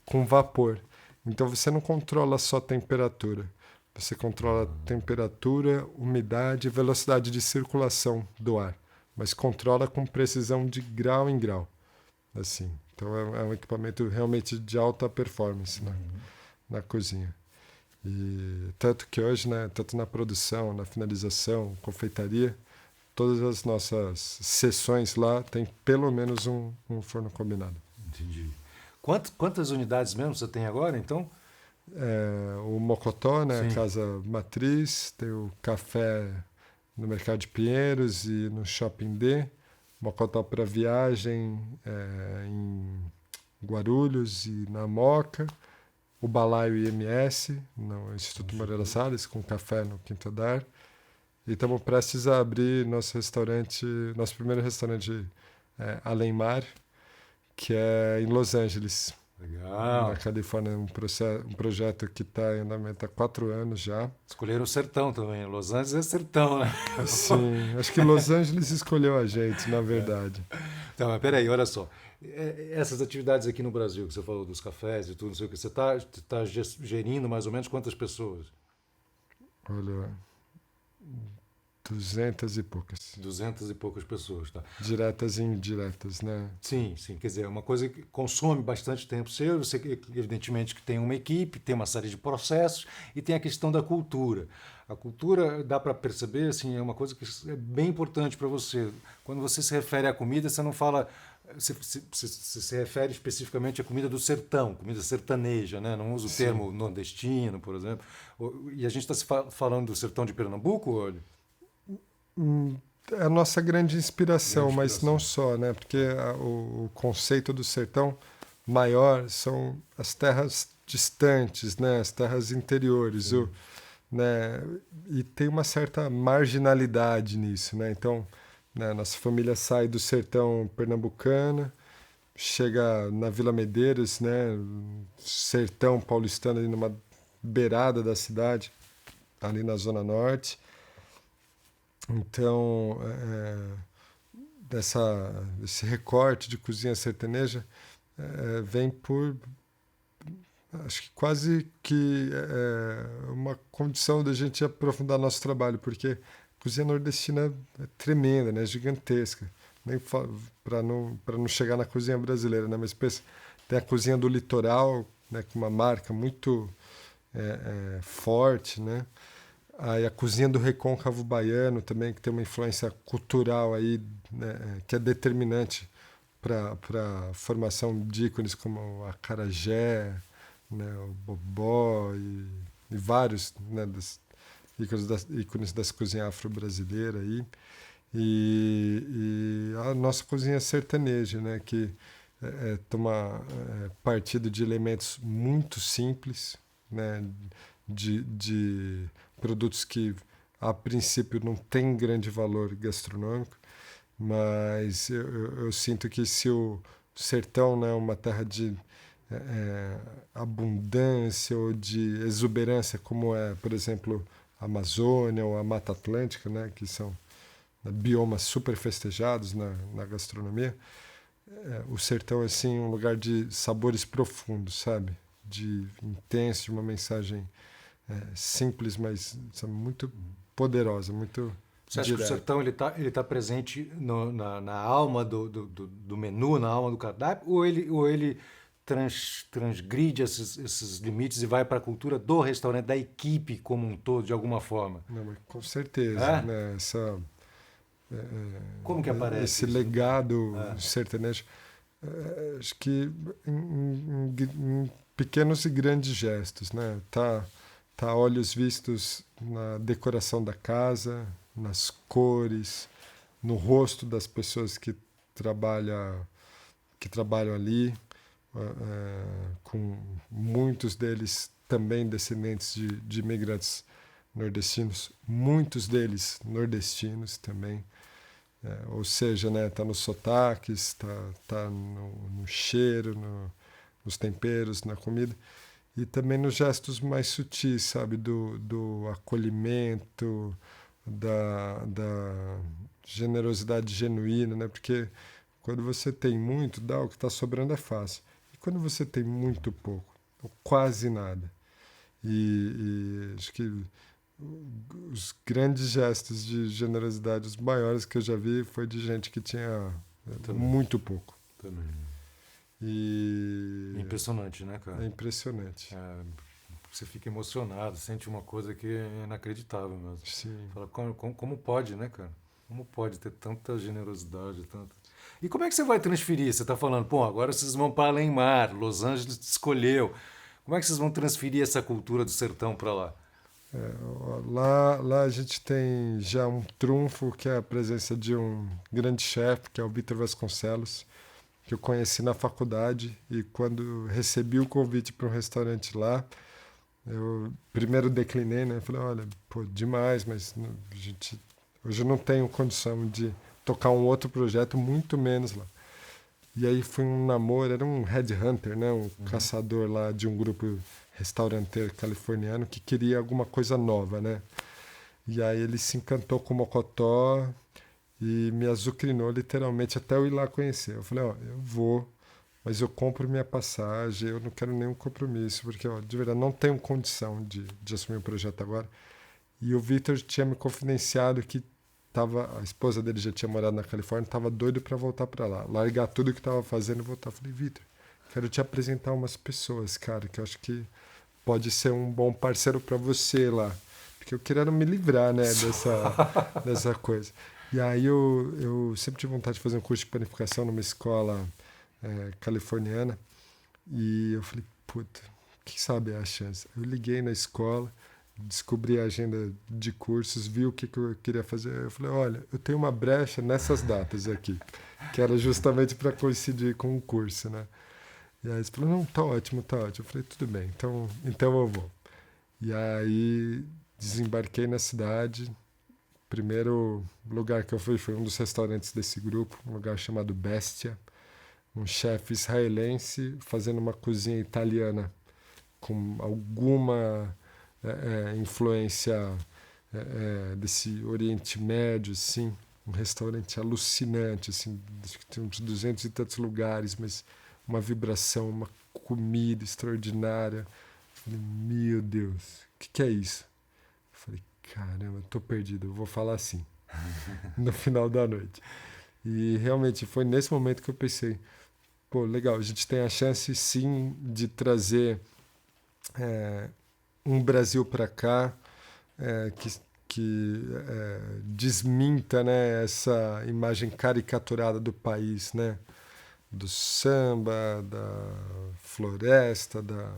com vapor. Então você não controla só a temperatura, você controla a temperatura, umidade e velocidade de circulação do ar, mas controla com precisão de grau em grau. Assim. Então é um equipamento realmente de alta performance na cozinha. E tanto que hoje, né, tanto na produção, na finalização, confeitaria, todas as nossas sessões lá tem pelo menos um forno combinado. Entendi. Quantas unidades mesmo você tem agora, então? O Mocotó, né, Sim. a casa matriz, tem o café no Mercado de Pinheiros e no Shopping D, Mocotó para viagem em Guarulhos e na Moca, o Balaio IMS, no Instituto Moreira Salles, com café no quinto andar. E estamos prestes a abrir nosso primeiro restaurante Além Mar, que é em Los Angeles. Legal. Na Califórnia, um projeto que está em andamento há 4 anos já. Escolheram o sertão também. Los Angeles é sertão, né? Sim, acho que Los Angeles escolheu a gente, na verdade. Então, mas peraí, olha só. Essas atividades aqui no Brasil, que você falou dos cafés e tudo, não sei o que, você está gerindo mais ou menos quantas pessoas? Olha, 200 e poucas. 200 e poucas pessoas, tá? Diretas e indiretas, né? Sim, quer dizer, é uma coisa que consome bastante tempo seu, você evidentemente que tem uma equipe, tem uma série de processos e tem a questão da cultura. A cultura, dá para perceber, assim, é uma coisa que é bem importante para você. Quando você se refere à comida, você não fala... Você se refere especificamente à comida do sertão, comida sertaneja, né? Não usa o termo nordestino, por exemplo. E a gente está falando do sertão de Pernambuco, olha? É a nossa grande inspiração, mas não só, né? Porque o conceito do sertão maior são as terras distantes, né? As terras interiores, né? E tem uma certa marginalidade nisso, né? Então, né, nossa família sai do sertão pernambucano, chega na Vila Medeiros, né? Sertão paulistano, ali numa beirada da cidade, ali na Zona Norte. Então, esse recorte de cozinha sertaneja vem por acho que quase que é uma condição da gente aprofundar nosso trabalho, porque a cozinha nordestina é tremenda, né? Gigantesca. Nem para não chegar na cozinha brasileira, né? Mas pensa, tem a cozinha do litoral, né? Com uma marca muito forte, né? Aí a cozinha do recôncavo baiano também, que tem uma influência cultural aí, né? Que é determinante para a formação de ícones como o acarajé, né? O bobó e vários, né? ícones das cozinhas afro-brasileiras aí. E a nossa cozinha sertaneja, né? Que toma partido de elementos muito simples, né? De produtos que a princípio não têm grande valor gastronômico, mas eu sinto que se o sertão, né, é uma terra de abundância ou de exuberância, como é, por exemplo, a Amazônia ou a Mata Atlântica, né, que são biomas super festejados na gastronomia, o sertão é assim um lugar de sabores profundos, sabe? De intenso, de uma mensagem simples, mas sabe, muito poderosa, muito Você acha direta. que o sertão ele tá presente na alma do menu, na alma do cardápio, ou ele transgride esses limites e vai para a cultura do restaurante, da equipe como um todo, de alguma forma? Não, mas com certeza, É? né? Como que aparece Esse isso? legado sertanejo, acho que em pequenos e grandes gestos, né? Tá a olhos vistos na decoração da casa, nas cores, no rosto das pessoas que trabalham ali, com muitos deles também descendentes de imigrantes nordestinos, muitos deles nordestinos também. Ou seja, né, tá nos sotaques, tá no cheiro, nos temperos, na comida. E também nos gestos mais sutis, sabe? Do acolhimento, da generosidade genuína, né? Porque quando você tem muito, dá, o que está sobrando é fácil. E quando você tem muito pouco, ou quase nada, e acho que os grandes gestos de generosidade, os maiores que eu já vi, foi de gente que tinha muito pouco. Também. E Impressionante, né, cara? é impressionante. Você fica emocionado, sente uma coisa que é inacreditável mesmo. Sim. Fala, como pode, né, cara? Como pode ter tanta generosidade, tanta... E como é que você vai transferir? Você está falando, pô, agora vocês vão para Além-Mar, Los Angeles te escolheu. Como é que vocês vão transferir essa cultura do sertão para lá? Lá a gente tem já um trunfo, que é a presença de um grande chefe, que é o Vitor Vasconcelos, que eu conheci na faculdade, e quando recebi o convite para um restaurante lá, eu primeiro declinei, né? Falei, olha, pô, demais, mas hoje eu não tenho condição de tocar um outro projeto, muito menos lá. E aí foi um namoro, era um headhunter, né? Um caçador lá de um grupo restauranteiro californiano que queria alguma coisa nova, né? E aí ele se encantou com o Mocotó e me azucrinou literalmente até eu ir lá conhecer. Eu falei, ó, eu vou, mas eu compro minha passagem, eu não quero nenhum compromisso, porque, ó, de verdade, não tenho condição de assumir um projeto agora. E o Vitor tinha me confidenciado que a esposa dele já tinha morado na Califórnia, estava doido para voltar para lá, largar tudo que estava fazendo e voltar. Eu falei, Vitor, quero te apresentar umas pessoas, cara, que eu acho que pode ser um bom parceiro para você lá. Porque eu queria me livrar, né, dessa coisa. E aí eu sempre tive vontade de fazer um curso de panificação numa escola californiana. E eu falei, puta, quem sabe é a chance? Eu liguei na escola, descobri a agenda de cursos, vi o que eu queria fazer. Eu falei, olha, eu tenho uma brecha nessas datas aqui, que era justamente para coincidir com o curso, né? E aí eles falaram, não, tá ótimo, tá ótimo. Eu falei, tudo bem, então eu vou. E aí desembarquei na cidade. Primeiro lugar que eu fui foi um dos restaurantes desse grupo, um lugar chamado Bestia, um chefe israelense fazendo uma cozinha italiana com alguma influência desse Oriente Médio, assim, um restaurante alucinante, assim, acho que tem uns 200 e tantos lugares, mas uma vibração, uma comida extraordinária. Falei, meu Deus, o que é isso? Falei, caramba, tô perdido, eu vou falar assim, no final da noite. E realmente foi nesse momento que eu pensei, pô, legal, a gente tem a chance sim de trazer um Brasil para cá que desminta, né, essa imagem caricaturada do país, né? Do samba, da floresta, da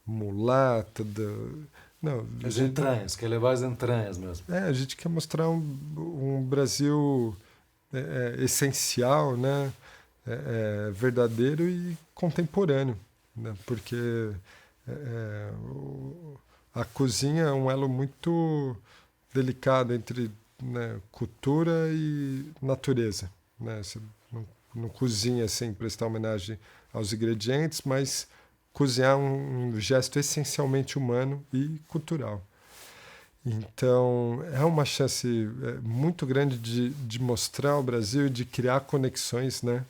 mulata, não, As entranhas, quer levar as entranhas mesmo. a gente quer mostrar um Brasil essencial, né? Verdadeiro e contemporâneo, né? Porque a cozinha é um elo muito delicado entre, né, cultura e natureza, né? Você não cozinha sem prestar homenagem aos ingredientes, mas cozinhar um gesto essencialmente humano e cultural. Então, é uma chance muito grande de mostrar o Brasil e de criar conexões, né?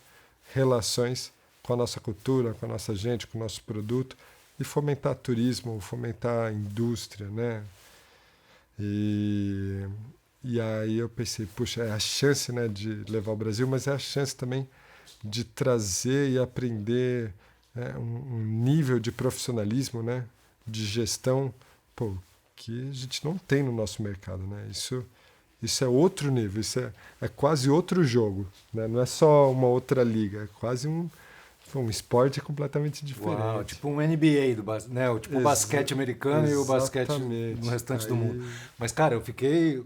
Relações com a nossa cultura, com a nossa gente, com o nosso produto, e fomentar turismo, fomentar a indústria, né? E aí eu pensei, puxa, é a chance, né, de levar o Brasil, mas é a chance também de trazer e aprender um nível de profissionalismo, né, de gestão, pô, que a gente não tem no nosso mercado, né? Isso é outro nível, isso é quase outro jogo, né? Não é só uma outra liga, é quase um esporte completamente diferente. Uau, tipo um NBA, né? Tipo o basquete americano e o basquete no restante do mundo. Mas, cara, eu fiquei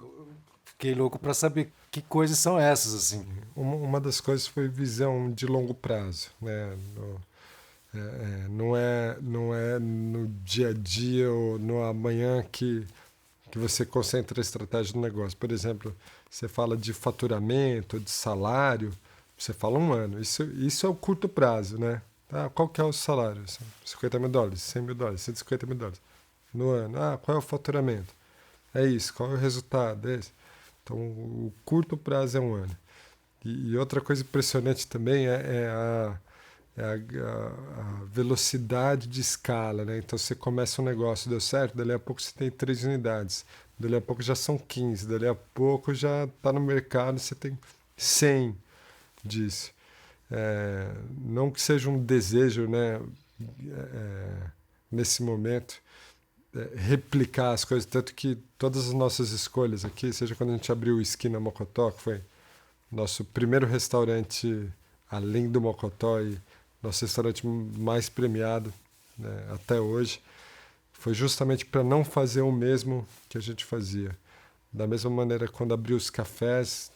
louco para saber que coisas são essas, assim. Uma das coisas foi visão de longo prazo, né? Não é no dia a dia ou no amanhã que você concentra a estratégia do negócio. Por exemplo, você fala de faturamento, de salário, você fala um ano. Isso é o curto prazo, né? Ah, qual que é o salário? $50 mil, $100 mil, $150 mil no ano. Ah, qual é o faturamento? É isso. Qual é o resultado? É esse. Então, o curto prazo é um ano. E outra coisa impressionante também é a velocidade de escala, né? Então você começa um negócio, deu certo, dali a pouco você tem 3 unidades, dali a pouco já são 15, dali a pouco já está no mercado, você tem 100 disso. Não que seja um desejo, né, nesse momento, replicar as coisas, tanto que todas as nossas escolhas aqui, seja quando a gente abriu o Esquina Mocotó, que foi nosso primeiro restaurante além do Mocotó e nosso restaurante mais premiado, né, até hoje, foi justamente para não fazer o mesmo que a gente fazia. Da mesma maneira, quando abriu os cafés,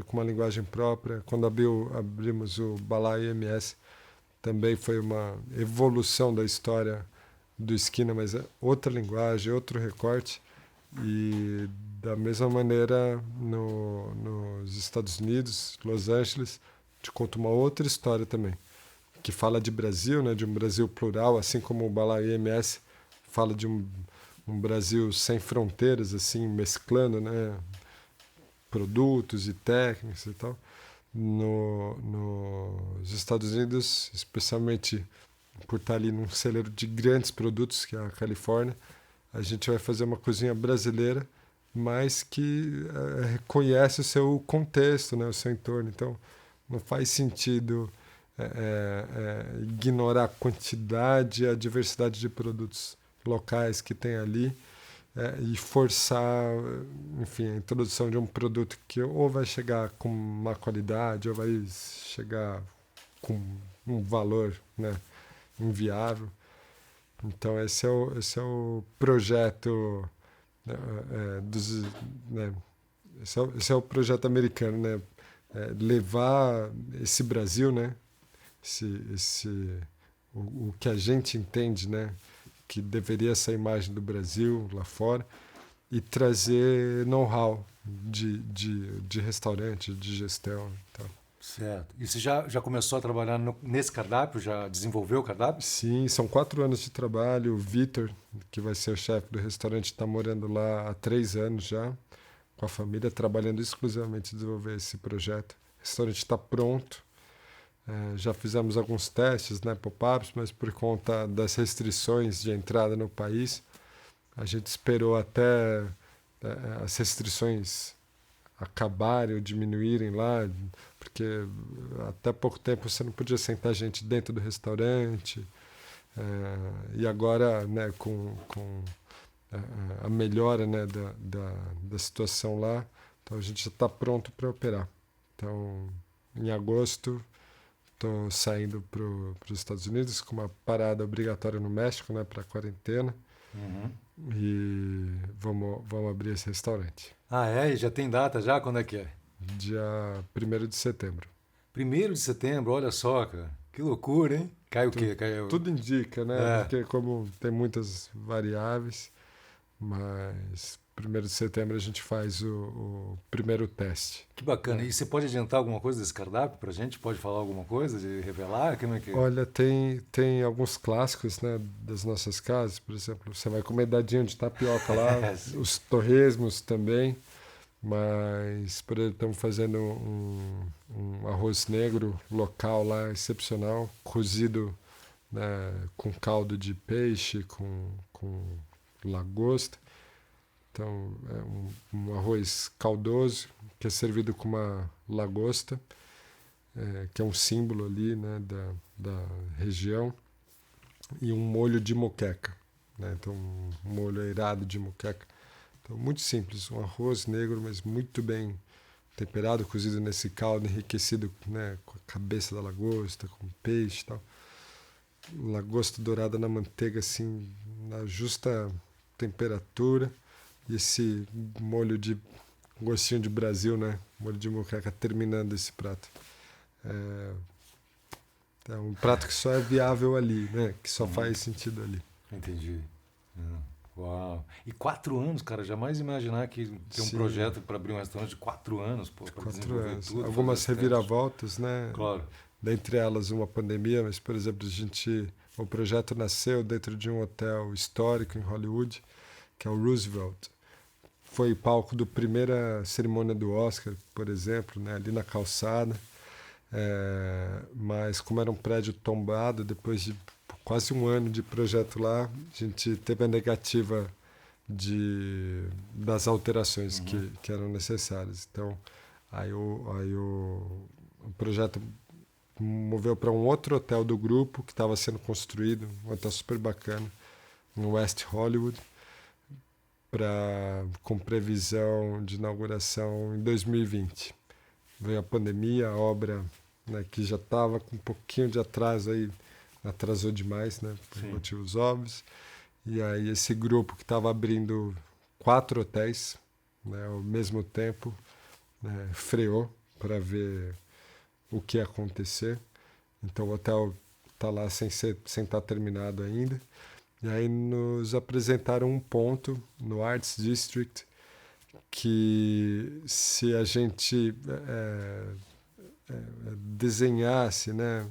com uma linguagem própria, quando abrimos o Balai MS, também foi uma evolução da história do Esquina, mas é outra linguagem, outro recorte. E da mesma maneira, nos Estados Unidos, Los Angeles, te conto uma outra história também, que fala de Brasil, né, de um Brasil plural, assim como o Balai MS fala de um Brasil sem fronteiras, assim, mesclando, né, produtos e técnicas e tal. Nos Estados Unidos, especialmente por estar ali num celeiro de grandes produtos, que é a Califórnia, a gente vai fazer uma cozinha brasileira, mas que reconhece o seu contexto, né, o seu entorno. Então, não faz sentido ignorar a quantidade e a diversidade de produtos locais que tem ali e forçar, enfim, a introdução de um produto que ou vai chegar com má qualidade ou vai chegar com um valor, né, inviável. Então esse é o projeto esse é o projeto americano, né? Levar esse Brasil, né? O que a gente entende, né, que deveria ser a imagem do Brasil lá fora, e trazer know-how de restaurante, de gestão e tal. Certo. E você já começou a trabalhar nesse cardápio? Já desenvolveu o cardápio? Sim, são 4 anos de trabalho. O Vitor, que vai ser o chefe do restaurante, está morando lá há 3 anos já, com a família, trabalhando exclusivamente em desenvolver esse projeto. O restaurante está pronto. Já fizemos alguns testes, né, pop-ups, mas por conta das restrições de entrada no país, a gente esperou até as restrições acabarem ou diminuírem lá, porque até pouco tempo você não podia sentar gente dentro do restaurante. E agora, né, com a melhora, né, da situação lá, então a gente já está pronto para operar. Então, em agosto, estou saindo para os Estados Unidos com uma parada obrigatória no México, né, para quarentena. E vamos abrir esse restaurante. Ah, é? E já tem data já? Quando é que é? Dia 1º de setembro. 1º de setembro, olha só, cara. Que loucura, hein? Cai o quê? Tudo indica, né? Porque como tem muitas variáveis, mas 1º de setembro a gente faz o primeiro teste. Que bacana. E você pode adiantar alguma coisa desse cardápio pra gente? Pode falar alguma coisa, de revelar? Como é que... Olha, tem alguns clássicos, né, das nossas casas. Por exemplo, você vai comer dadinho de tapioca lá, os torresmos também. Mas, por exemplo, estamos fazendo um arroz negro local lá, excepcional, cozido, né, com caldo de peixe, com lagosta. Então, é um arroz caldoso, que é servido com uma lagosta, que é um símbolo ali, né, da região, e um molho de moqueca, né? Então, um molho airado de moqueca. Então, muito simples, um arroz negro, mas muito bem temperado, cozido nesse caldo, enriquecido, né, com a cabeça da lagosta, com peixe e tal. Lagosta dourada na manteiga, assim, na justa temperatura. E esse molho de gostinho de Brasil, né? Molho de moqueca terminando esse prato. É um prato que só é viável ali, né? Que só faz sentido ali. Entendi. Uau. E 4 anos, cara, jamais imaginar que tem um projeto para abrir um restaurante de 4 anos, pô, para desenvolver tudo. Algumas reviravoltas, né? Claro. Dentre elas uma pandemia, mas, por exemplo, o projeto nasceu dentro de um hotel histórico em Hollywood, que é o Roosevelt. Foi palco da primeira cerimônia do Oscar, por exemplo, né, ali na calçada. Mas como era um prédio tombado, depois de quase um ano de projeto lá, a gente teve a negativa das alterações que eram necessárias. Então, aí o projeto moveu para um outro hotel do grupo que estava sendo construído, um hotel super bacana, no West Hollywood, com previsão de inauguração em 2020. Veio a pandemia, a obra, né, que já estava com um pouquinho de atraso, aí atrasou demais, né, por motivos óbvios. E aí esse grupo que estava abrindo 4 hotéis, né, ao mesmo tempo, né, freou para ver o que ia acontecer. Então o hotel está lá sem estar terminado ainda. E aí nos apresentaram um ponto no Arts District que, se a gente desenhasse, né,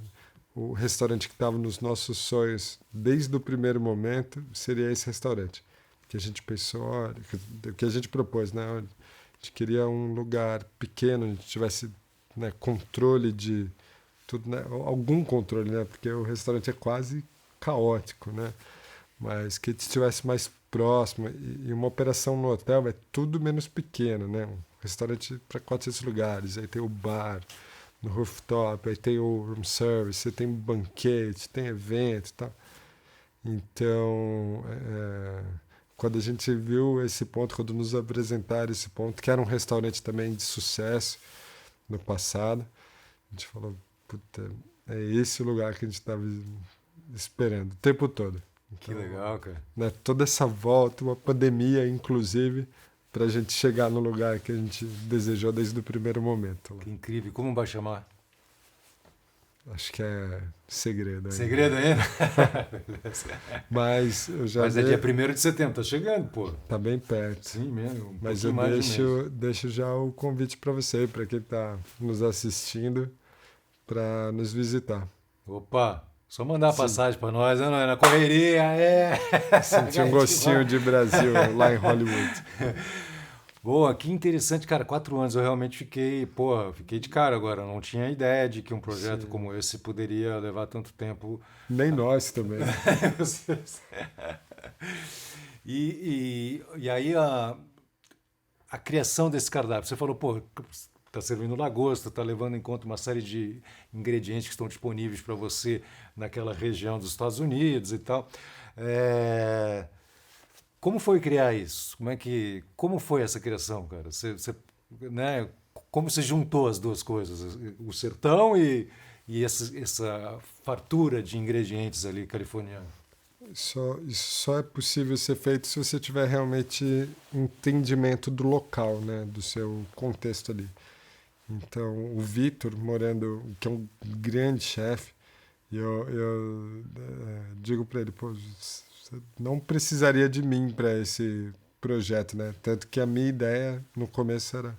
o restaurante que estava nos nossos sonhos desde o primeiro momento, seria esse restaurante. Que a gente pensou, olha, que a gente propôs, né? A gente queria um lugar pequeno, onde tivesse, né, controle de tudo, né? Algum controle, né? Porque o restaurante é quase caótico, né? Mas que estivesse mais próximo. E uma operação no hotel é tudo menos pequeno, né? Um restaurante para 400 lugares, aí tem o bar no rooftop, aí tem o room service, você tem banquete, tem evento e tal. Então, quando a gente viu esse ponto, quando nos apresentaram esse ponto, que era um restaurante também de sucesso no passado, a gente falou, puta, é esse o lugar que a gente estava esperando o tempo todo. Então, que legal, cara. Né, toda essa volta, uma pandemia, inclusive, para a gente chegar no lugar que a gente desejou desde o primeiro momento. Que incrível. Como vai chamar? Acho que é segredo ainda. Segredo ainda? Mas é dia 1º de setembro, tá chegando, pô. Tá bem perto. Sim, mesmo. Mas eu deixo já o convite para você, para quem está nos assistindo, para nos visitar. Opa! Só mandar a passagem para nós, não é? Na correria, Sentir um gostinho de Brasil lá em Hollywood. Boa, que interessante, cara. 4 anos eu realmente fiquei de cara agora. Eu não tinha ideia de que um projeto Sim. como esse poderia levar tanto tempo. Nem nós também. E aí a criação desse cardápio, você falou, pô, tá servindo lagosta, tá levando em conta uma série de ingredientes que estão disponíveis para você naquela região dos Estados Unidos e tal. É, Como foi criar isso? Como foi essa criação, cara? Né? Como você juntou as duas coisas, o sertão e essa fartura de ingredientes ali californiano? Isso só é possível ser feito se você tiver realmente entendimento do local, né? Do seu contexto ali. Então, o Vitor, morando, que é um grande chefe, eu digo para ele, pô, você não precisaria de mim para esse projeto, né? Tanto que a minha ideia no começo era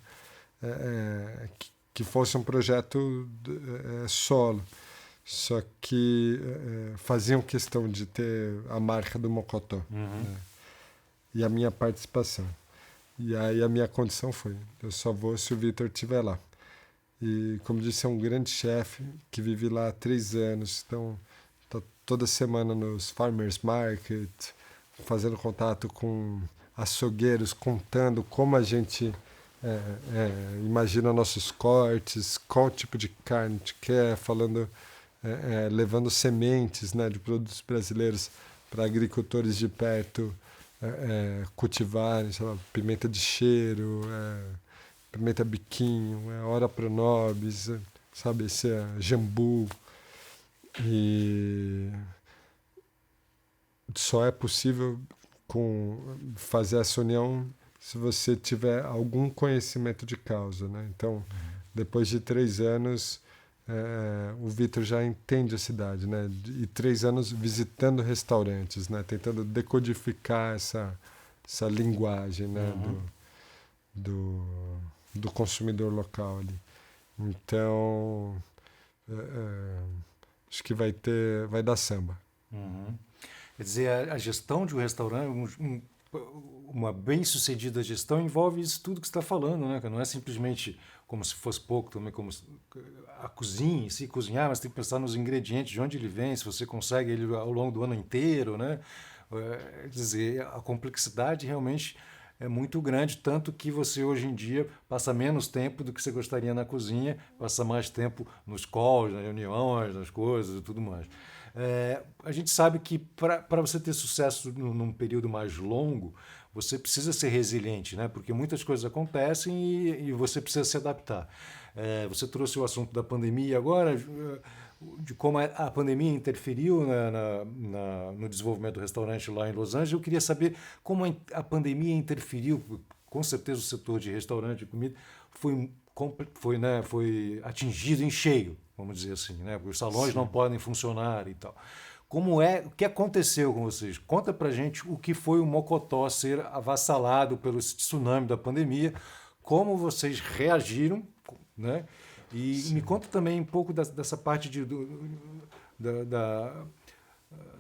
que fosse um projeto solo. Só que faziam questão de ter a marca do Mocotó, né? E a minha participação. E aí a minha condição foi, eu só vou se o Vitor estiver lá. E, como disse, é um grande chefe que vive lá há 3 anos. Então, tá toda semana nos farmers market, fazendo contato com açougueiros, contando como a gente imagina nossos cortes, qual tipo de carne a gente quer, falando, levando sementes, né, de produtos brasileiros para agricultores de perto cultivarem, sei lá, pimenta de cheiro, pimenta biquinho, ora pronobis, sabe, esse jambu. E só é possível fazer essa união se você tiver algum conhecimento de causa, né? Então, depois de 3 anos, o Vitor já entende a cidade, né? E 3 anos visitando restaurantes, né? Tentando decodificar essa linguagem, né? Do consumidor local ali. Então, acho que vai dar samba. Uhum. Quer dizer, a gestão de um restaurante, uma bem-sucedida gestão envolve isso tudo que você está falando, né? Não é simplesmente como se fosse pouco também, a cozinha, se cozinhar, mas tem que pensar nos ingredientes, de onde ele vem, se você consegue ele ao longo do ano inteiro, né? Quer dizer, a complexidade realmente é muito grande, tanto que você hoje em dia passa menos tempo do que você gostaria na cozinha, passa mais tempo nos calls, nas reuniões, nas coisas e tudo mais. A gente sabe que para você ter sucesso num período mais longo, você precisa ser resiliente, né? Porque muitas coisas acontecem e você precisa se adaptar. Você trouxe o assunto da pandemia agora, de como a pandemia interferiu no desenvolvimento do restaurante lá em Los Angeles. Eu queria saber como a pandemia interferiu. Com certeza o setor de restaurante e comida foi atingido em cheio, vamos dizer assim, né? Porque os salões não podem funcionar e tal. O que aconteceu com vocês? Conta pra gente o que foi o Mocotó ser avassalado pelo tsunami da pandemia, como vocês reagiram, né? E me conta também um pouco dessa parte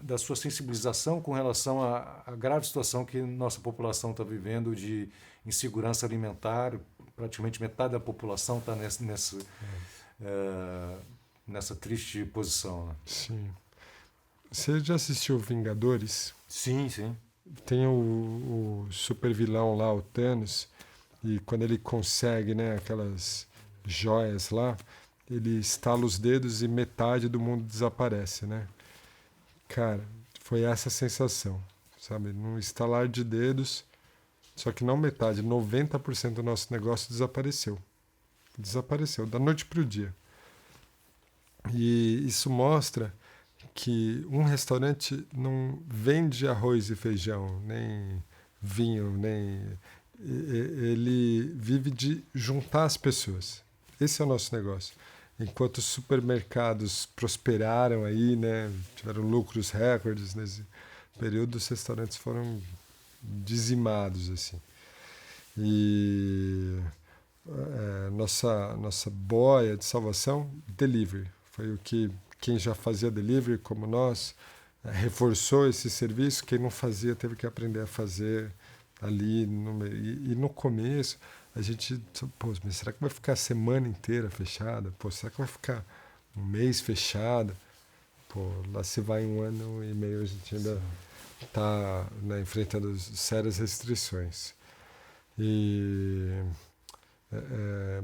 da sua sensibilização com relação à grave situação que nossa população está vivendo de insegurança alimentar. Praticamente metade da população está nessa triste posição, né? Sim. Você já assistiu Vingadores? Sim, sim. Tem o super vilão lá, o Thanos, e quando ele consegue, né, aquelas joias lá, ele estala os dedos e metade do mundo desaparece, né? Cara, foi essa sensação, sabe? Num estalar de dedos, só que não metade, 90% do nosso negócio desapareceu. Desapareceu, da noite para o dia. E isso mostra que um restaurante não vende arroz e feijão, nem vinho, nem... Ele vive de juntar as pessoas. Esse é o nosso negócio. Enquanto os supermercados prosperaram aí, né, tiveram lucros recordes nesse período, os restaurantes foram dizimados, assim. E nossa boia de salvação, delivery. Foi o que quem já fazia delivery, como nós, reforçou esse serviço. Quem não fazia teve que aprender a fazer. ali no meio. E no começo, a gente, pô, mas será que vai ficar a semana inteira fechada? Pô, será que vai ficar um mês fechada? Pô, lá se vai 1 ano e meio, a gente ainda está, né, enfrentando sérias restrições.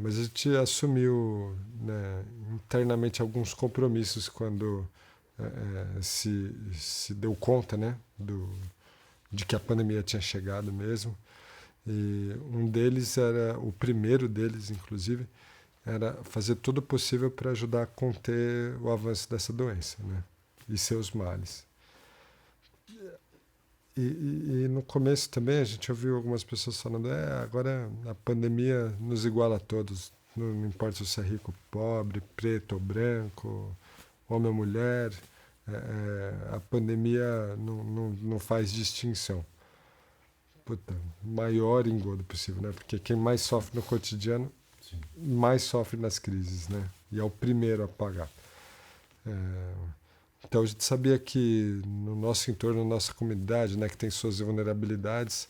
Mas a gente assumiu, né, internamente alguns compromissos quando se deu conta, né, de que a pandemia tinha chegado mesmo. E um deles era, o primeiro deles, inclusive, era fazer tudo possível para ajudar a conter o avanço dessa doença, né, e seus males. E no começo também a gente ouviu algumas pessoas falando, agora a pandemia nos iguala a todos, não importa se você é rico, pobre, preto ou branco, homem ou mulher, a pandemia não faz distinção. Puta, maior engodo possível, né? Porque quem mais sofre no cotidiano, sim, mais sofre nas crises, né? E é o primeiro a pagar. Então a gente sabia que no nosso entorno, na nossa comunidade, né, que tem suas vulnerabilidades,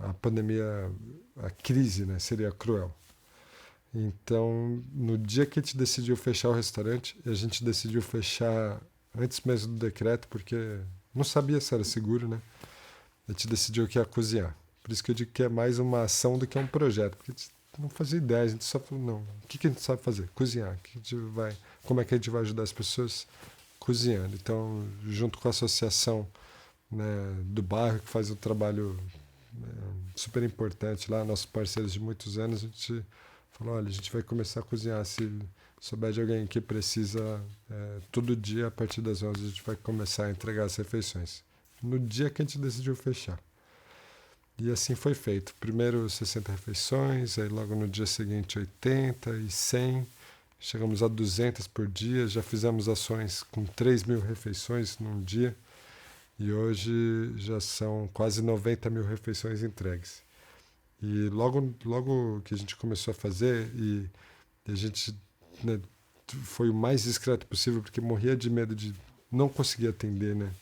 a pandemia, a crise, né, seria cruel. Então, no dia que a gente decidiu fechar o restaurante, a gente decidiu fechar antes mesmo do decreto, porque não sabia se era seguro, né? A gente decidiu que ia cozinhar. Por isso que eu digo que é mais uma ação do que um projeto, porque a gente não fazia ideia, a gente só falou, não, o que a gente sabe fazer? Cozinhar. Como é que a gente vai ajudar as pessoas? Cozinhando. Então, junto com a associação, né, do bairro, que faz um trabalho, né, super importante lá, nossos parceiros de muitos anos, a gente falou, olha, a gente vai começar a cozinhar. Se souber de alguém que precisa, todo dia, a partir das 11, a gente vai começar a entregar as refeições. No dia que a gente decidiu fechar. E assim foi feito. Primeiro 60 refeições, aí logo no dia seguinte 80 e 100. Chegamos a 200 por dia, já fizemos ações com 3.000 refeições num dia e hoje já são quase 90 mil refeições entregues. E logo que a gente começou a fazer, e a gente, né, foi o mais discreto possível, porque morria de medo de não conseguir atender, né,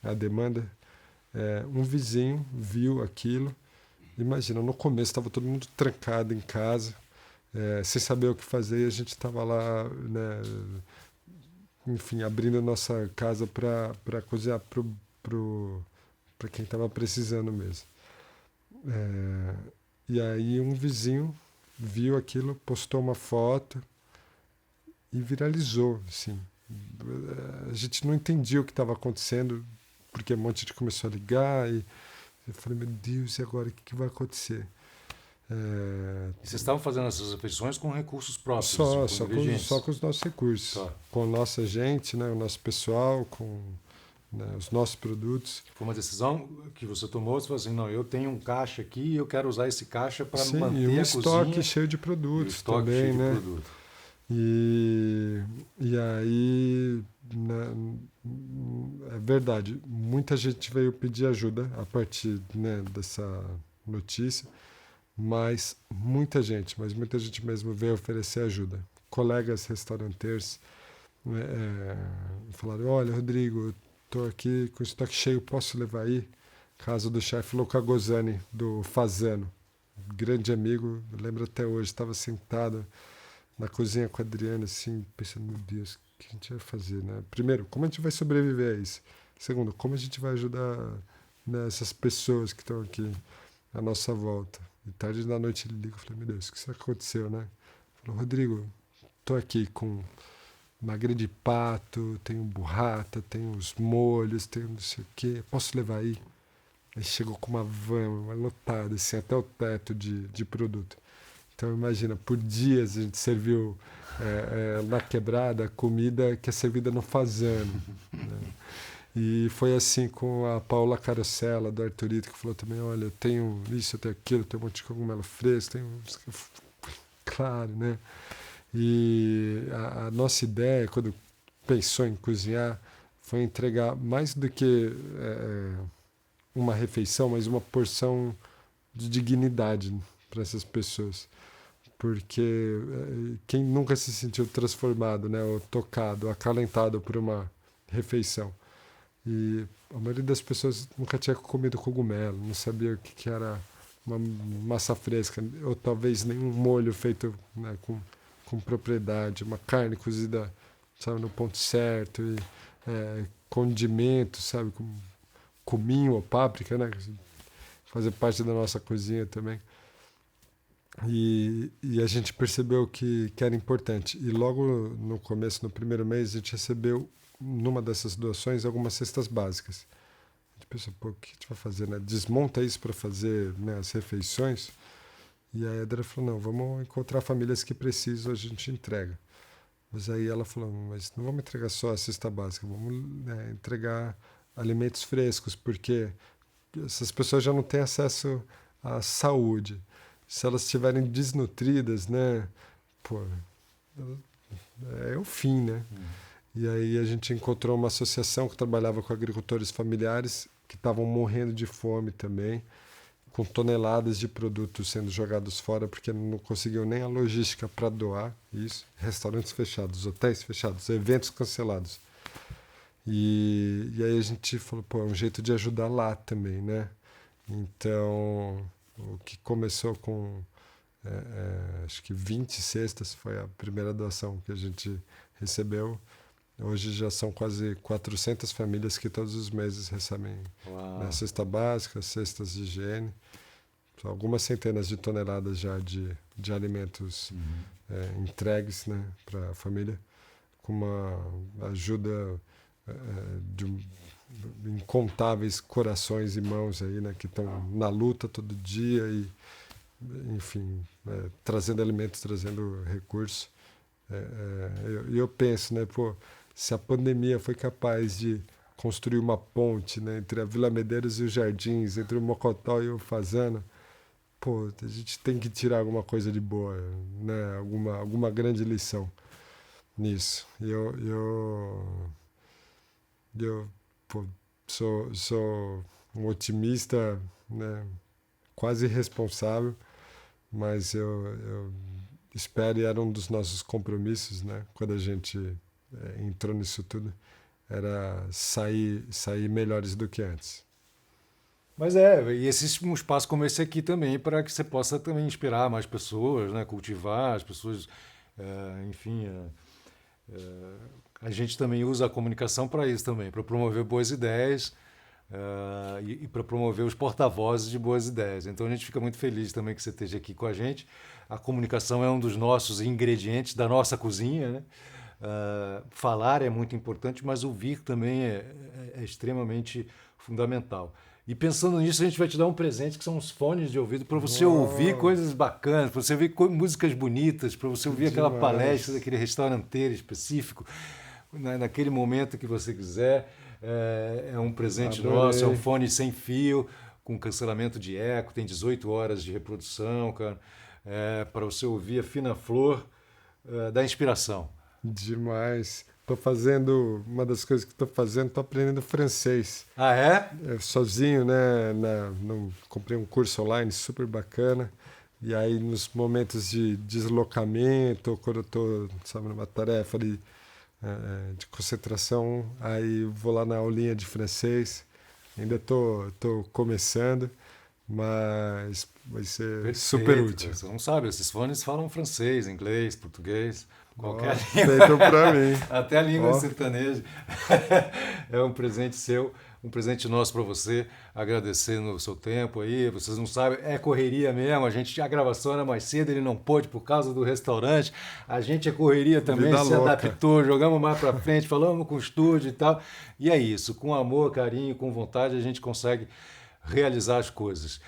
a demanda. Um vizinho viu aquilo, imagina, no começo estava todo mundo trancado em casa, sem saber o que fazer, e a gente estava lá, né, enfim, abrindo nossa casa para cozinhar para quem estava precisando mesmo. E aí um vizinho viu aquilo, postou uma foto e viralizou, assim. A gente não entendia o que estava acontecendo, porque um monte de gente começou a ligar e eu falei, meu Deus, e agora o que vai acontecer? Vocês estavam fazendo essas refeições com recursos próprios? Só com os nossos recursos. Tá. Com a nossa gente, né, o nosso pessoal, com, né, os nossos produtos. Foi uma decisão que você tomou? Você falou assim, não, eu tenho um caixa aqui e eu quero usar esse caixa para manter a cozinha. E um estoque cheio de produtos também, né? E aí, né, é verdade, muita gente veio pedir ajuda a partir, né, dessa notícia. Mas muita gente mesmo veio oferecer ajuda. Colegas restauranteiros falaram, olha, Rodrigo, estou aqui com o estoque cheio, posso levar aí? Caso do chefe Luca Gozani, do Fazano, grande amigo, eu lembro até hoje, estava sentado na cozinha com a Adriana, assim, pensando, meu Deus, o que a gente vai fazer, né? Primeiro, como a gente vai sobreviver a isso? Segundo, como a gente vai ajudar, né, essas pessoas que estão aqui à nossa volta? E tarde da noite ele liga, eu falei, meu Deus, o que será que aconteceu, né? Ele falou, Rodrigo, tô aqui com magre de pato, tenho burrata, tenho os molhos, tenho não sei o quê, posso levar aí? Aí chegou com uma van lotada, assim, até o teto de produto. Então imagina, por dias a gente serviu na quebrada comida que é servida no Fazano, né? E foi assim com a Paula Carosella, do Arthurito, que falou também, olha, eu tenho isso, eu tenho aquilo, eu tenho um monte de cogumelo fresco, tenho... Claro, né? E a nossa ideia, quando pensou em cozinhar, foi entregar mais do que uma refeição, mas uma porção de dignidade para essas pessoas. Porque quem nunca se sentiu transformado, né, ou tocado, acalentado por uma refeição? E a maioria das pessoas nunca tinha comido cogumelo, não sabia o que era uma massa fresca, ou talvez nenhum molho feito, né, com propriedade, uma carne cozida, sabe, no ponto certo, e condimento, sabe, com cominho ou páprica, né, fazer parte da nossa cozinha também. E a gente percebeu que era importante. E logo no começo, no primeiro mês, a gente recebeu, numa dessas doações, algumas cestas básicas. A gente pensou, pô, o que a gente vai fazer, né? Desmonta isso para fazer, né, as refeições. E aí a Adra falou, não, vamos encontrar famílias que precisam, a gente entrega. Mas aí ela falou, mas não vamos entregar só a cesta básica, vamos, né, entregar alimentos frescos, porque essas pessoas já não têm acesso à saúde. Se elas estiverem desnutridas, né, pô, é o fim, né? E aí a gente encontrou uma associação que trabalhava com agricultores familiares que estavam morrendo de fome também, com toneladas de produtos sendo jogados fora porque não conseguiam nem a logística para doar isso. Restaurantes fechados, hotéis fechados, eventos cancelados. E aí a gente falou, pô, é um jeito de ajudar lá também, né? Então, o que começou com, acho que 20 cestas, foi a primeira doação que a gente recebeu. Hoje já são quase 400 famílias que todos os meses recebem, né, cesta básica, cestas de higiene. São algumas centenas de toneladas já de alimentos entregues, né, para a família, com uma ajuda de incontáveis corações e mãos aí, né, que estão na luta todo dia e, enfim, trazendo alimentos, trazendo recursos. Eu penso, né, pô, se a pandemia foi capaz de construir uma ponte, né, entre a Vila Medeiros e os Jardins, entre o Mocotó e o Fazano, pô, a gente tem que tirar alguma coisa de boa, né, alguma grande lição nisso. Eu pô, sou um otimista, né, quase irresponsável, mas eu espero, e era um dos nossos compromissos, né, quando a gente entrou nisso tudo, era sair melhores do que antes. Mas e existe um espaço como esse aqui também para que você possa também inspirar mais pessoas, né, cultivar as pessoas, enfim, a gente também usa a comunicação para isso também, para promover boas ideias e para promover os porta-vozes de boas ideias. Então a gente fica muito feliz também que você esteja aqui com a gente. A comunicação é um dos nossos ingredientes da nossa cozinha, né? Falar é muito importante, mas ouvir também é extremamente fundamental. E pensando nisso, a gente vai te dar um presente que são os fones de ouvido para você ouvir coisas bacanas, para você ouvir músicas bonitas, para você ouvir aquela palestra daquele restauranteiro específico, naquele momento que você quiser. É um presente nosso, é um fone sem fio, com cancelamento de eco, tem 18 horas de reprodução, cara, para você ouvir a fina flor da inspiração. Demais. Tô fazendo, uma das coisas que estou fazendo, estou aprendendo francês. Ah, é? Sozinho, né? Comprei um curso online super bacana. E aí, nos momentos de deslocamento, ou quando eu estou, sabe, numa tarefa de concentração, aí vou lá na aulinha de francês. Ainda estou começando, mas vai ser perfeito, super útil. Você não sabe, esses fones falam francês, inglês, português, qualquer língua. Feito para mim. Até a língua sertaneja. É um presente seu, um presente nosso para você, agradecendo o seu tempo aí. Vocês não sabem, é correria mesmo. A gravação era mais cedo, ele não pôde por causa do restaurante. A gente é correria também, se adaptou, jogamos mais para frente, falamos com o estúdio e tal. E é isso, com amor, carinho, com vontade, a gente consegue realizar as coisas.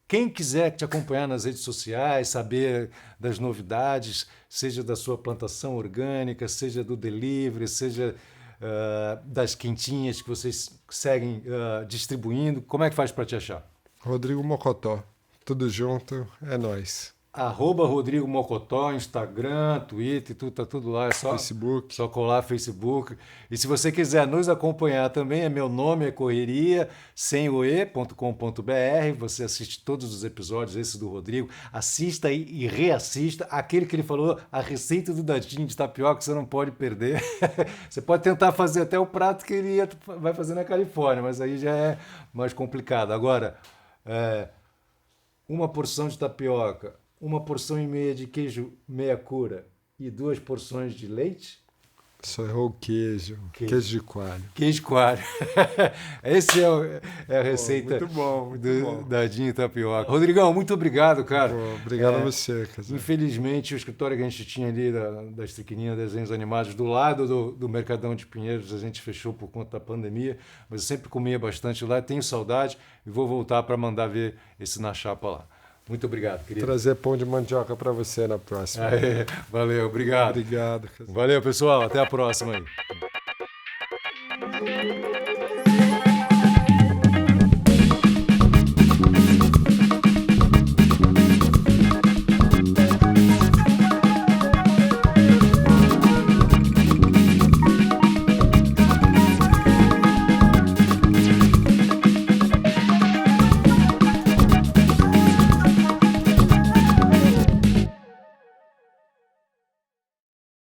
Quem quiser te acompanhar nas redes sociais, saber das novidades, seja da sua plantação orgânica, seja do delivery, seja das quentinhas que vocês seguem distribuindo, como é que faz para te achar? Rodrigo Mocotó, tudo junto, é nóis. @Rodrigo Mocotó, Instagram, Twitter, tá tudo lá, é só Facebook. Só colar Facebook. E se você quiser nos acompanhar também, meu nome é Correria, sem oe.com.br. Você assiste todos os episódios, esse do Rodrigo. Assista e reassista. Aquele que ele falou, a receita do dadinho de tapioca, você não pode perder. Você pode tentar fazer até o prato que ele vai fazer na Califórnia, mas aí já é mais complicado. Agora, uma porção de tapioca, 1,5 porção de queijo meia cura e 2 porções de leite? Só errou o queijo. Queijo de coalho. Queijo coalho. Esse é a receita muito bom. do dadinho tapioca. Rodrigão, muito obrigado, cara. Obrigado a você, Casé. Infelizmente, o escritório que a gente tinha ali da Estriquininha Desenhos Animados, do lado do Mercadão de Pinheiros, a gente fechou por conta da pandemia, mas eu sempre comia bastante lá, tenho saudade e vou voltar para mandar ver esse na chapa lá. Muito obrigado, querido. Trazer pão de mandioca para você na próxima. Valeu, obrigado. Obrigado, Casé. Valeu, pessoal. Até a próxima aí.